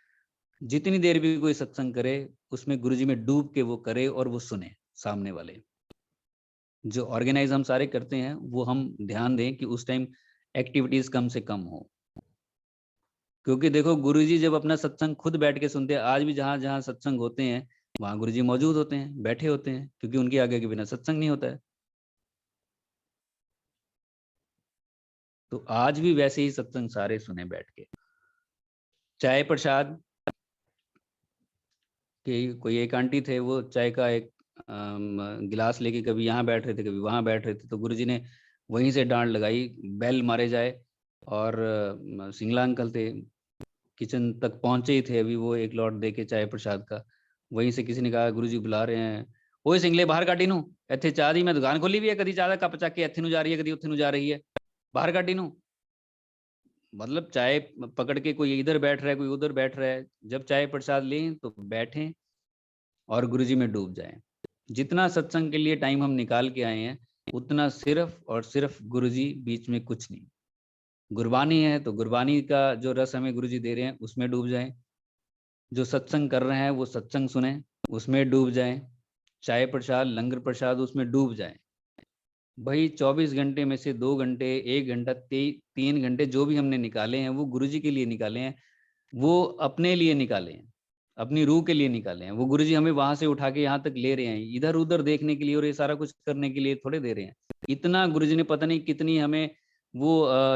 जितनी देर भी कोई सत्संग करे उसमें गुरुजी में डूब के वो करे और वो सुने सामने वाले। जो ऑर्गेनाइज हम सारे करते हैं वो हम ध्यान दें कि उस टाइम एक्टिविटीज कम से कम हो। क्योंकि देखो गुरुजी जब अपना सत्संग खुद बैठ के सुनते हैं, आज भी जहां जहां सत्संग होते हैं वहां गुरुजी मौजूद होते हैं, बैठे होते हैं, क्योंकि उनके आगे के बिना सत्संग नहीं होता है। तो आज भी वैसे ही सत्संग सारे सुने बैठ के। चाय प्रसाद कि कोई एक आंटी थे, वो चाय का एक गिलास लेके कभी यहाँ बैठ रहे थे कभी वहां बैठ रहे थे, तो गुरुजी ने वहीं से डांट लगाई, बेल मारे जाए। और सिंगला अंकल थे, किचन तक पहुंचे ही थे अभी, वो एक लॉट दे के चाय प्रसाद का, वहीं से किसी ने कहा गुरुजी बुला रहे हैं, ओए सिंगले बाहर काटी नू, ਇੱਥੇ ਚਾਹ ਦੀ मैं दुकान खोली भी है, कभी चाह का कप ਚੱਕ के ਇੱਥੇ ਨੂੰ जा रही है, कभी ਉੱਥੇ ਨੂੰ जा रही है, बाहर काटी नू। मतलब चाय पकड़ के कोई इधर बैठ रहा है कोई उधर बैठ रहा है, जब चाय प्रसाद लें तो बैठें और गुरुजी में डूब जाएं। जितना सत्संग के लिए टाइम हम निकाल के आए हैं उतना सिर्फ और सिर्फ गुरुजी, बीच में कुछ नहीं। गुरबानी है तो गुरबानी का जो रस हमें गुरुजी दे रहे हैं उसमें डूब जाएं। जो सत्संग कर रहे हैं वो सत्संग सुने, उसमें डूब जाएं। चाय प्रसाद लंगर प्रसाद उसमें डूब जाएं। भाई 24 घंटे में से 2 घंटे, 1 घंटा, 3 घंटे जो भी हमने निकाले हैं वो गुरुजी के लिए निकाले हैं, वो अपने लिए निकाले हैं, अपनी रूह के लिए निकाले हैं। वो गुरुजी हमें वहां से उठा के यहाँ तक ले रहे हैं, इधर उधर देखने के लिए और ये सारा कुछ करने के लिए थोड़े दे रहे हैं। इतना गुरुजी ने पता नहीं कितनी हमें वो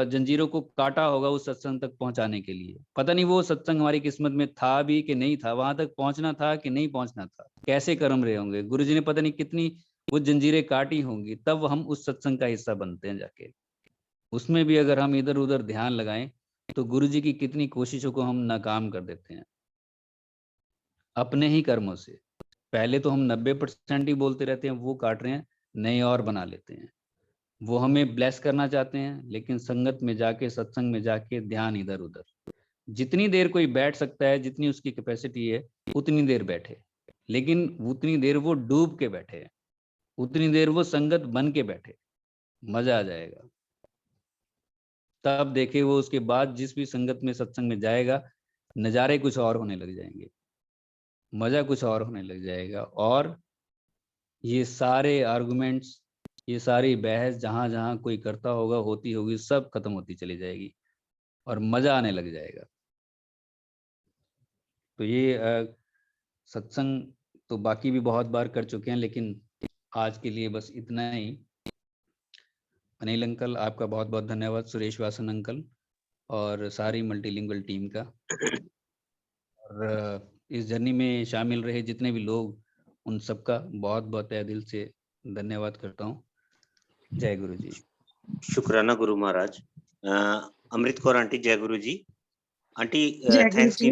जंजीरों को काटा होगा उस सत्संग तक पहुंचाने के लिए। पता नहीं वो सत्संग हमारी किस्मत में था भी कि नहीं था, वहां तक पहुंचना था कि नहीं पहुंचना था, कैसे कर्म रहे होंगे, गुरुजी ने पता नहीं कितनी वो जंजीरें काटी होंगी, तब हम उस सत्संग का हिस्सा बनते हैं जाके। उसमें भी अगर हम इधर उधर ध्यान लगाएं तो गुरुजी की कितनी कोशिशों को हम नाकाम कर देते हैं अपने ही कर्मों से। पहले तो हम 90% ही बोलते रहते हैं, वो काट रहे हैं, नए और बना लेते हैं। वो हमें ब्लेस करना चाहते हैं लेकिन संगत में जाके, सत्संग में जाके ध्यान इधर उधर। जितनी देर कोई बैठ सकता है, जितनी उसकी कैपेसिटी है उतनी देर बैठे, लेकिन उतनी देर वो डूब के बैठे, उतनी देर वो संगत बन के बैठे, मजा आ जाएगा। तब देखे वो उसके बाद जिस भी संगत में सत्संग में जाएगा, नज़ारे कुछ और होने लग जाएंगे, मजा कुछ और होने लग जाएगा। और ये सारे आर्गुमेंट्स, ये सारी बहस जहां जहां कोई करता होगा, होती होगी, सब खत्म होती चली जाएगी और मजा आने लग जाएगा। तो ये सत्संग तो बाकी भी बहुत बार कर चुके हैं, लेकिन आज के लिए बस इतना ही। अनिल अंकल आपका बहुत बहुत धन्यवाद, सुरेश वासन अंकल और सारी मल्टीलिंगुअल टीम का। और इस जर्नी में शामिल रहे जितने भी लोग, उन सबका बहुत बहुत तहे दिल से धन्यवाद करता हूँ। जय गुरु जी। शुक्राना गुरु महाराज। अमृत कौर आंटी, जय गुरु जी। आंटी, जय गुरु जी।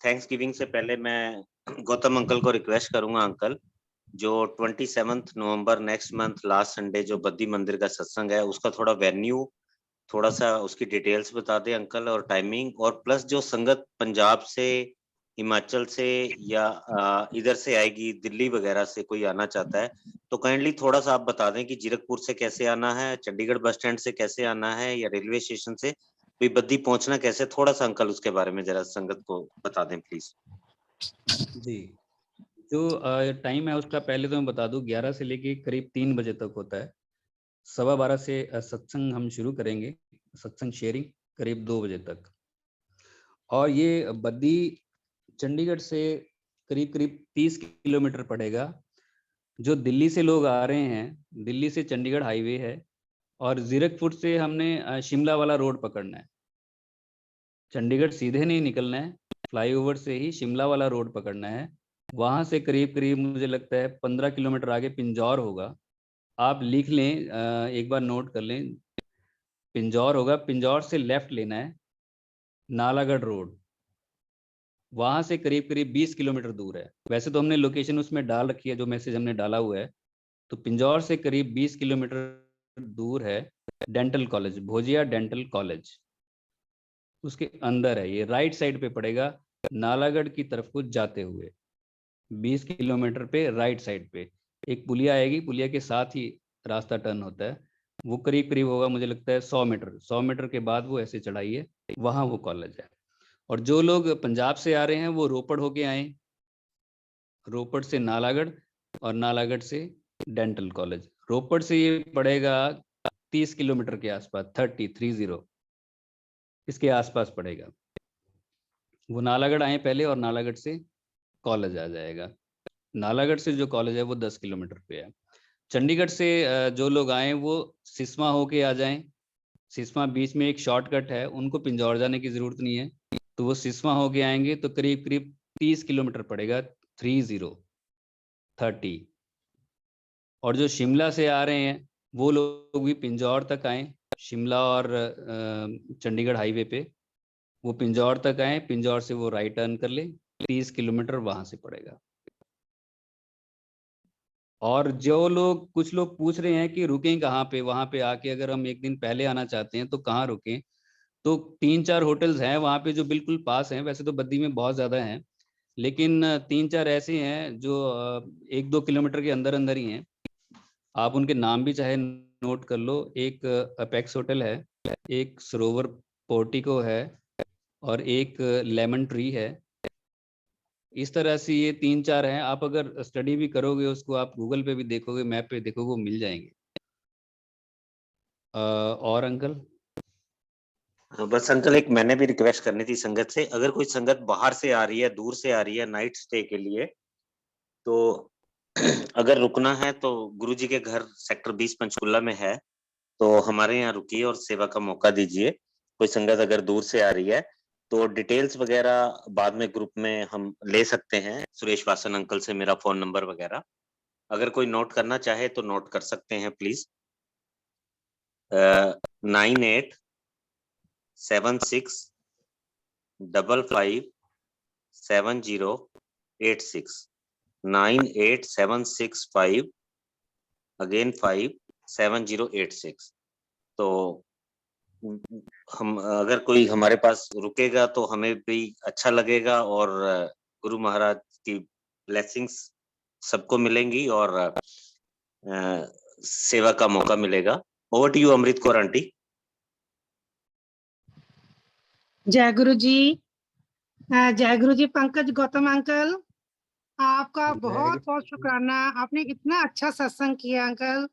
थैंक्सगिविंग से पहले मैं गौतम अंकल को रिक्वेस्ट करूंगा, अंकल जो 27 नवंबर नेक्स्ट मंथ लास्ट संडे जो बद्दी मंदिर का सत्संग है, उसका थोड़ा वेन्यू, थोड़ा सा उसकी डिटेल्स बता दें अंकल, और टाइमिंग, और प्लस जो संगत पंजाब से, हिमाचल से या इधर से आएगी, दिल्ली वगैरह से कोई आना चाहता है, तो काइंडली थोड़ा सा आप बता दें कि जीरकपुर से कैसे आना है, चंडीगढ़ बस स्टैंड से कैसे आना है, या रेलवे स्टेशन से भी बद्दी पहुंचना कैसे, थोड़ा सा अंकल उसके बारे में जरा संगत को बता दें प्लीज। जी, जो टाइम है उसका पहले तो मैं बता दूं, 11 से लेके करीब 3 बजे तक होता है। 12:15 से सत्संग हम शुरू करेंगे, सत्संग शेयरिंग करीब 2 बजे तक। और ये बद्दी चंडीगढ़ से करीब करीब 30 किलोमीटर पड़ेगा। जो दिल्ली से लोग आ रहे हैं, दिल्ली से चंडीगढ़ हाईवे है, और जीरकपुर से हमने शिमला वाला रोड पकड़ना है। चंडीगढ़ सीधे नहीं निकलना है, फ्लाईओवर से ही शिमला वाला रोड पकड़ना है। वहां से करीब करीब मुझे लगता है 15 किलोमीटर आगे पिंजौर होगा। आप लिख लें, एक बार नोट कर लें, पिंजौर होगा। पिंजौर से लेफ्ट लेना है, नालागढ़ रोड, वहां से करीब करीब 20 किलोमीटर दूर है। वैसे तो हमने लोकेशन उसमें डाल रखी है, जो मैसेज हमने डाला हुआ है। तो पिंजौर से करीब 20 किलोमीटर दूर है डेंटल कॉलेज, भोजिया डेंटल कॉलेज, उसके अंदर है। ये राइट साइड पे पड़ेगा, नालागढ़ की तरफ को जाते हुए 20 किलोमीटर पे राइट साइड पे एक पुलिया आएगी, पुलिया के साथ ही रास्ता टर्न होता है। वो करीब करीब होगा मुझे लगता है 100 मीटर के बाद वो ऐसे चढ़ाई है, वहाँ वो कॉलेज है। और जो लोग पंजाब से आ रहे हैं वो रोपड़ होके आए, रोपड़ से नालागढ़, और नालागढ़ से डेंटल कॉलेज। रोपड़ से ये पड़ेगा 30 किलोमीटर के आसपास, 30 इसके आसपास पड़ेगा। वो नालागढ़ आए पहले, और नालागढ़ से कॉलेज आ जाएगा। नालागढ़ से जो कॉलेज है वो 10 किलोमीटर पे है। चंडीगढ़ से जो लोग आए वो सिस्मा होके आ जाएं। सिस्मा बीच में एक शॉर्टकट है, उनको पिंजौर जाने की जरूरत नहीं है, तो वो सिस्मा होके आएंगे तो करीब करीब 30 किलोमीटर पड़ेगा, 30। और जो शिमला से आ रहे हैं वो लोग भी पिंजौर तक आए, शिमला और चंडीगढ़ हाईवे पे वो पिंजौर तक आए, पिंजौर से वो राइट टर्न कर ले, 30 किलोमीटर वहां से पड़ेगा। और जो लोग, कुछ लोग पूछ रहे हैं कि रुकें कहाँ पे, वहां पे आके अगर हम एक दिन पहले आना चाहते हैं तो कहाँ रुकें, तो 3-4 होटल्स हैं वहाँ पे जो बिल्कुल पास हैं। वैसे तो बद्दी में बहुत ज़्यादा हैं, लेकिन 3-4 ऐसे हैं जो 1-2 किलोमीटर के अंदर अंदर ही हैं। आप उनके नाम भी चाहे नोट कर लो। एक अपेक्स होटल है, एक सरोवर पोर्टिको है, और एक लेमन ट्री है। इस तरह से ये 3-4 हैं। आप अगर स्टडी भी करोगे उसको, आप गूगल पे भी देखोगे, मैप पे देखोगे, वो मिल जाएंगे। और अंकल? बस अंकल, एक मैंने भी रिक्वेस्ट करनी थी संगत से, अगर कोई संगत बाहर से आ रही है, दूर से आ रही है नाइट स्टे के लिए, तो अगर रुकना है तो गुरुजी के घर सेक्टर 20 पंचकुला में है, तो हमारे यहाँ रुकिए और सेवा का मौका दीजिए। कोई संगत अगर दूर से आ रही है तो डिटेल्स वगैरह बाद में ग्रुप में हम ले सकते हैं, सुरेश वासन अंकल से मेरा फोन नंबर वगैरह अगर कोई नोट करना चाहे तो नोट कर सकते हैं प्लीज। 9876557086, 98765 अगेन 57086। तो हम, अगर कोई हमारे पास रुकेगा तो हमें भी अच्छा लगेगा, और गुरु महाराज की ब्लेसिंग्स सबको मिलेंगी, और सेवा का मौका मिलेगा। Over to you Amrit Kaur aunty. जय गुरु जी। जय गुरु जी। पंकज गौतम अंकल, आपका बहुत बहुत शुक्राना। आपने इतना अच्छा सत्संग किया अंकल,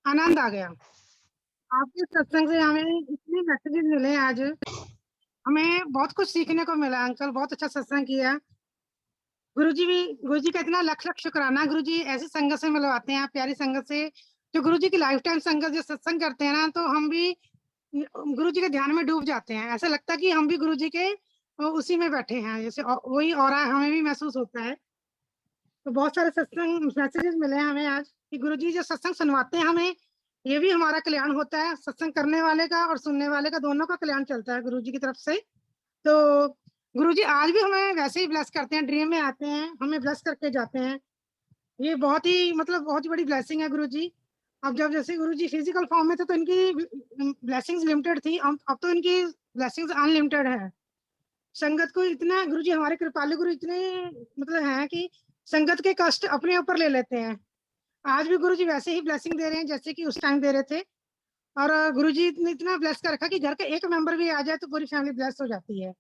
आनंद आ गया। आपके सत्संग से हमें इतने मैसेजेस मिले आज, हमें बहुत कुछ सीखने को मिला अंकल। बहुत अच्छा सत्संग किया। गुरुजी का इतना लख लख शुक्राना। गुरुजी ऐसी संगत से मिलवाते हैं, प्यारी संगत से, जो गुरुजी की लाइफ टाइम संगत जो सत्संग करते हैं ना, तो हम भी गुरुजी के ध्यान में डूब जाते हैं। ऐसा लगता है कि हम भी गुरुजी के उसी में बैठे हैं, जैसे वही ऑरा हमें भी महसूस होता है। तो बहुत सारे सत्संग मैसेजेस मिले हैं हमें आज। कि गुरुजी जो सत्संग सुनवाते हैं हमें, ये भी हमारा कल्याण होता है, सत्संग करने वाले का और सुनने वाले का दोनों का कल्याण चलता है गुरुजी की तरफ से। तो गुरुजी आज भी हमें वैसे ही ब्लेस करते हैं, ड्रीम में आते हैं, हमें ब्लेस करके जाते हैं। ये बहुत ही मतलब बहुत ही बड़ी ब्लेसिंग है गुरुजी। अब जब जैसे गुरुजी फिजिकल फॉर्म में थे तो इनकी ब्लेसिंग्स लिमिटेड थी, अब तो इनकी ब्लेसिंग्स अनलिमिटेड है। संगत को इतना गुरुजी हमारे कृपालु गुरु इतने मतलब हैं कि संगत के कष्ट अपने ऊपर ले लेते हैं। आज भी गुरुजी वैसे ही ब्लेसिंग दे रहे हैं जैसे कि उस टाइम दे रहे थे। और गुरुजी ने इतना ब्लेस कर रखा कि घर का एक मेंबर भी आ जाए तो पूरी फैमिली ब्लेस हो जाती है।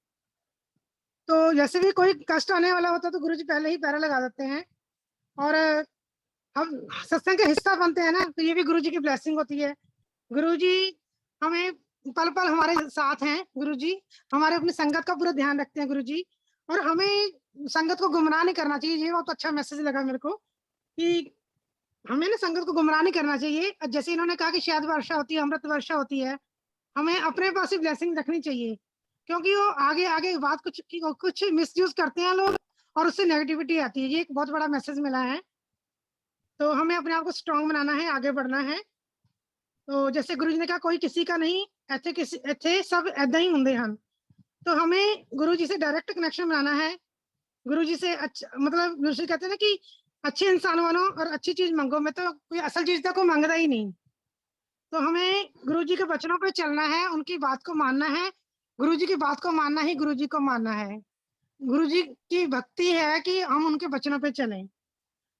तो जैसे भी कोई कष्ट आने वाला होता है तो गुरुजी पहले ही पैरा लगा देते हैं। और हम सत्संग का हिस्सा बनते हैं ना, तो ये भी गुरुजी की ब्लेसिंग होती है। गुरुजी हमें पल पल हमारे साथ हैं। गुरुजी हमारे अपनी संगत का पूरा ध्यान रखते हैं गुरुजी। और हमें संगत को गुमराह नहीं करना चाहिए। ये बहुत अच्छा मैसेज लगा मेरे को कि हमें ना संगत को गुमराह नहीं करना चाहिए। जैसे इन्होंने कहा कि शायद वर्षा होती है, अमृत वर्षा होती है, हमें अपने पास ही ब्लेसिंग रखनी चाहिए, क्योंकि वो आगे आगे बात कुछ मिसयूज करते हैं लोग और उससे नेगेटिविटी आती है। ये एक बहुत बड़ा मैसेज मिला है। तो हमें अपने आप को स्ट्रॉन्ग बनाना है, आगे बढ़ना है। तो जैसे गुरुजी ने कहा कोई किसी का नहीं, ਇੱਥੇ सब ऐदा ही होंगे ਹਨ। तो हमें गुरुजी से डायरेक्ट कनेक्शन बनाना है। गुरुजी से अच्छा मतलब गुरुजी कहते हैं ना कि अच्छे इंसान बनो और अच्छी चीज मांगो। मैं तो कोई असल चीज तो कोई मांगता ही नहीं। तो हमें गुरुजी के वचनों पे चलना है, उनकी बात को मानना है। गुरुजी की बात को मानना ही गुरुजी को मानना है। गुरुजी की भक्ति है कि हम उनके वचनों पे चलें।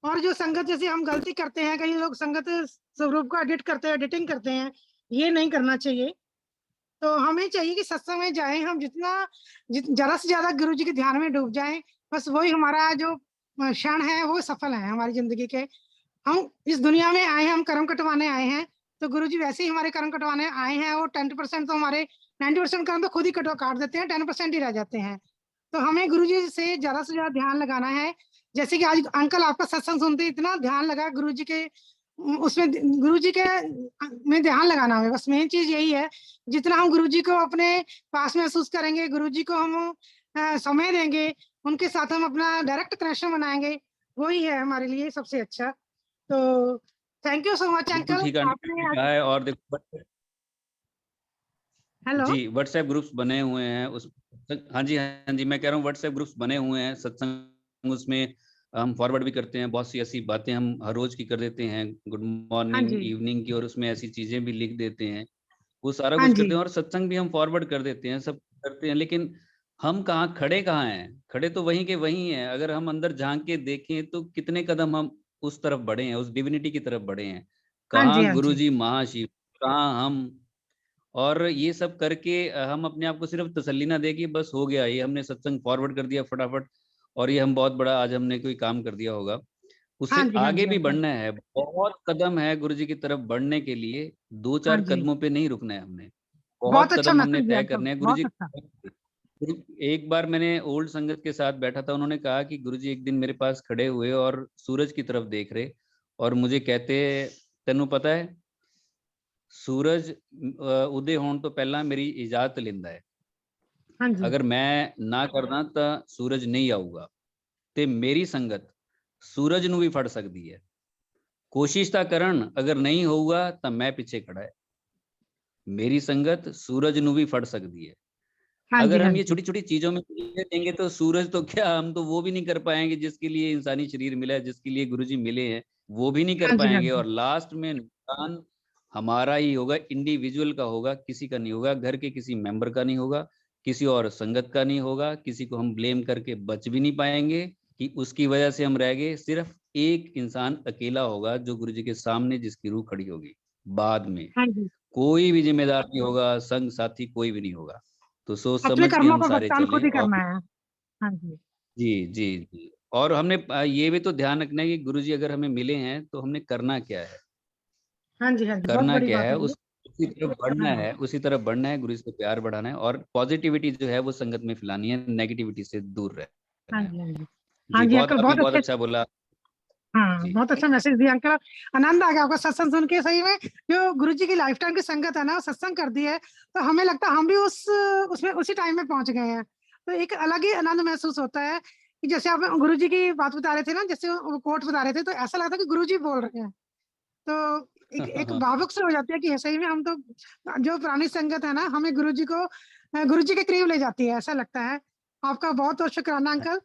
और जो संगत जैसे हम गलती करते हैं, कई लोग संगत स्वरूप को एडिट करते हैं, एडिटिंग करते हैं, ये नहीं करना चाहिए। तो हमें चाहिए कि सत्संग में जाएं, हम ज्यादा से ज्यादा गुरु जी के ध्यान में डूब जाएं। बस वही हमारा जो क्षण है वो सफल है हमारी जिंदगी के। हम इस दुनिया में आए हैं, हम कर्म कटवाने आए हैं। तो गुरु जी वैसे ही हमारे कर्म कटवाने आए हैं। वो 10% तो हमारे 90% कर्म तो खुद ही काट देते हैं, 10% ही रह जाते हैं। तो हमें गुरु जी से ज्यादा ध्यान लगाना है। जैसे कि आज अंकल आपका सत्संग सुनते इतना ध्यान लगा गुरु जी के उसमें, गुरु जी के में ध्यान लगाना है। बस मेन चीज यही है। जितना हम गुरु जी को अपने पास महसूस करेंगे, गुरु जी को हम समय देंगे, उनके साथ हम अपना डायरेक्ट कनेक्शन बनाएंगे, वही है हमारे लिए सबसे अच्छा। तो थैंक यू सो मच बिल्कुल अंकल, ठीक आपने कहा है। और देखो हेलो जी, व्हाट्सएप ग्रुप्स बने हुए हैं उस, हाँ जी मैं कह रहा हूँ व्हाट्सएप ग्रुप्स बने हुए हैं सत्संग, उसमें हम फॉरवर्ड भी करते हैं। बहुत सी ऐसी बातें हम हर रोज की कर देते हैं, गुड हाँ मॉर्निंग जी, इवनिंग की, और उसमें ऐसी चीजें भी लिख देते हैं। वो सारा हाँ कुछ जी, करते हैं और सत्संग भी हम फॉरवर्ड कर देते हैं, सब करते हैं। लेकिन हम कहाँ हैं? खड़े तो वहीं के वहीं हैं। अगर हम अंदर झांक के देखें तो कितने कदम हम उस तरफ बढ़े हैं, उस डिविनिटी की तरफ बढ़े हैं। हाँ जी, कहाँ हाँ जी, गुरुजी महाशिव, कहाँ हम। और ये सब करके हम अपने आप को सिर्फ तसल्ली ना दे कि बस हो गया, ये हमने सत्संग फॉरवर्ड कर दिया फटाफट और ये हम बहुत बड़ा आज हमने कोई काम कर दिया होगा। हाँ उससे जी, हाँ आगे जी भी अंकल, बढ़ना है। बहुत कदम है गुरु जी की तरफ बढ़ने के लिए। दो हाँ चार जी। कदमों पे नहीं रुकना है हमने, बहुत बहुत अच्छा कदम हमने मैसेज दिया तय अंकल, करने हैं। गुरु बहुत जी, अच्छा। एक बार मैंने ओल्ड संगत के साथ बैठा था, उन्होंने कहा कि गुरु जी एक दिन मेरे पास खड़े हुए और सूरज की तरफ देख रहे और मुझे कहते, तेनू पता है सूरज उदय होने तो पहला मेरी इजाजत लेंदा है। हाँ जी, अगर मैं ना करदा ਤਾਂ सूरज नहीं ਆਊਗਾ ਤੇ ਮੇਰੀ ਸੰਗਤ सूरज ਨੂੰ ਵੀ ਫੜ ਸਕਦੀ ਹੈ। कोशिश ਤਾਂ ਕਰਨ, अगर नहीं होगा तो मैं पीछे खड़ा है। मेरी संगत सूरज ਨੂੰ भी फड़ सकती है। हाँ जी, अगर हाँ हम ये जी, छोटी छोटी चीजों में देंगे तो सूरज तो क्या, हम तो वो भी नहीं कर पाएंगे जिसके लिए इंसानी शरीर मिला है, जिसके लिए गुरुजी मिले हैं, वो भी नहीं कर हाँ जी, हाँ पाएंगे। जी, और लास्ट में नुकसान हमारा ही होगा, इंडिविजुअल का होगा, किसी का नहीं होगा, घर के किसी मेंबर का नहीं होगा, किसी और संगत का नहीं होगा। किसी को हम ब्लेम करके बच भी नहीं पाएंगे कि उसकी वजह से हम रह गए। सिर्फ एक इंसान अकेला होगा जो गुरु जी के सामने जिसकी रूह खड़ी होगी। बाद में हाँ जी। कोई भी जिम्मेदार नहीं होगा, संग साथी कोई भी नहीं होगा। तो सोच अपने समझ के कर्मों हम का सारे भुगतान चलें। खुद ही और करना है। हाँ जी, जी और हमने ये भी तो ध्यान रखना है कि गुरुजी अगर हमें मिले हैं तो हमने करना क्या है, हाँ जी, हाँ जी, बहुत करना बड़ी क्या बात है, है ये। उसी तरफ हाँ बढ़ना जी, है, उसी तरफ बढ़ना है, गुरु से प्यार बढ़ाना है और पॉजिटिविटी जो है वो संगत में फैलानी है, नेगेटिविटी से दूर रहना हाँ है। जी, हाँ जी, हाँ जी जी बहुत, अंकल, आपने बहुत बहुत अच्छे। अच्छा बोला। हाँ, जी बहुत अच्छा मैसेज दिया अंकल। आनंद आ गया आपका सत्संग सुन के। सही में जो गुरु जी की लाइफ टाइम की संगत है ना, वो सत्संग कर दी है, तो हमें लगता है हम भी उसमें उसी टाइम में पहुंच गए हैं। तो एक अलग ही आनंद महसूस होता है कि जैसे आप गुरु जी की बात बता रहे थे ना, जैसे वो कोट बता रहे थे, तो ऐसा लगता है कि गुरु जी बोल रहे हैं। तो एक हाँ। भावुक से हो जाती है कि सही में हम तो जो पुरानी संगत है ना हमें गुरुजी के करीब ले जाती है, ऐसा लगता है। आपका बहुत बहुत शुक्राना अंकल।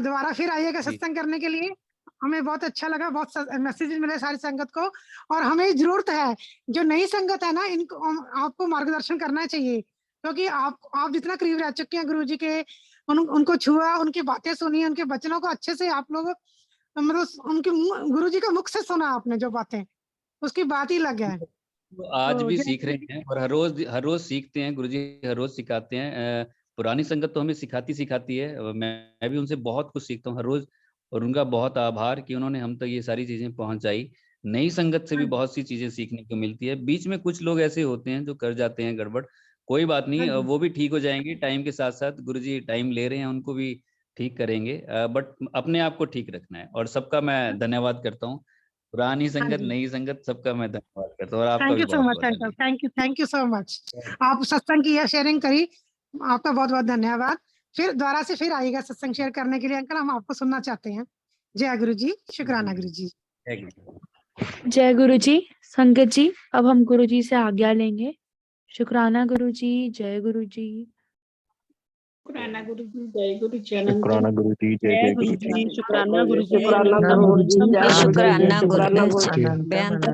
दोबारा फिर आइएगा जी। सत्संग करने के लिए। हमें बहुत अच्छा लगा, बहुत मैसेजेस मिले सारी संगत को, और हमें जरूरत है जो नई संगत है ना इनको आपको मार्गदर्शन करना चाहिए, क्योंकि आप जितना करीब रह चुके हैं गुरुजी के, उनको छुआ, उनकी बातें सुनी, उनके वचनों को अच्छे से आप लोग मतलब उनके गुरुजी का मुख से सुना आपने जो बातें, उसकी बात ही अलग है। तो आज तो भी जय सीख रहे हैं और हर रोज सीखते हैं। गुरुजी हर रोज सिखाते हैं। पुरानी संगत तो हमें सिखाती है। मैं भी उनसे बहुत कुछ सीखता हूँ हर रोज, और उनका बहुत आभार कि उन्होंने हम तक ये सारी चीजें पहुंचाई। नई संगत से भी हाँ जी, बहुत सी चीजें सीखने को मिलती है। बीच में कुछ लोग ऐसे होते हैं जो कर जाते हैं गड़बड़, कोई बात हाँ नहीं, जी, वो भी ठीक हो जाएंगे टाइम के साथ साथ। गुरुजी टाइम ले रहे हैं, उनको भी ठीक करेंगे। बट अपने आप को ठीक रखना है। और सबका मैं धन्यवाद करता हूँ, पुरानी हाँ संगत जी। नई संगत सबका मैं धन्यवाद करता हूँ, और आपका थैंक भी यू सो बहुत मच बहुत अंकल, धन्यवाद। Thank you so much. आप सत्संग की शेयरिंग करी, आपका बहुत बहुत धन्यवाद। फिर दोबारा से फिर आइएगा सत्संग शेयर करने के लिए अंकल, हम आपको सुनना चाहते हैं। जय गुरु जी, शुक्राना गुरु जी। Thank you. जय गुरु जी। संगत जी, अब हम गुरु जी से आज्ञा लेंगे। शुक्राना गुरु जी, जय गुरु जी। शुक्राना गुरु जी, जय गुरु जी, अनंत शुक्राना गुरु जी, जय जय जय गुरु गुरु जी। जी, शुक्राना गुरु जी, शुक्राना अनंत गुरु जी, गुरु जी, जय गुरु जी, शुक्राना गुरु शुक्राना जी, गुरु जी। बेअंत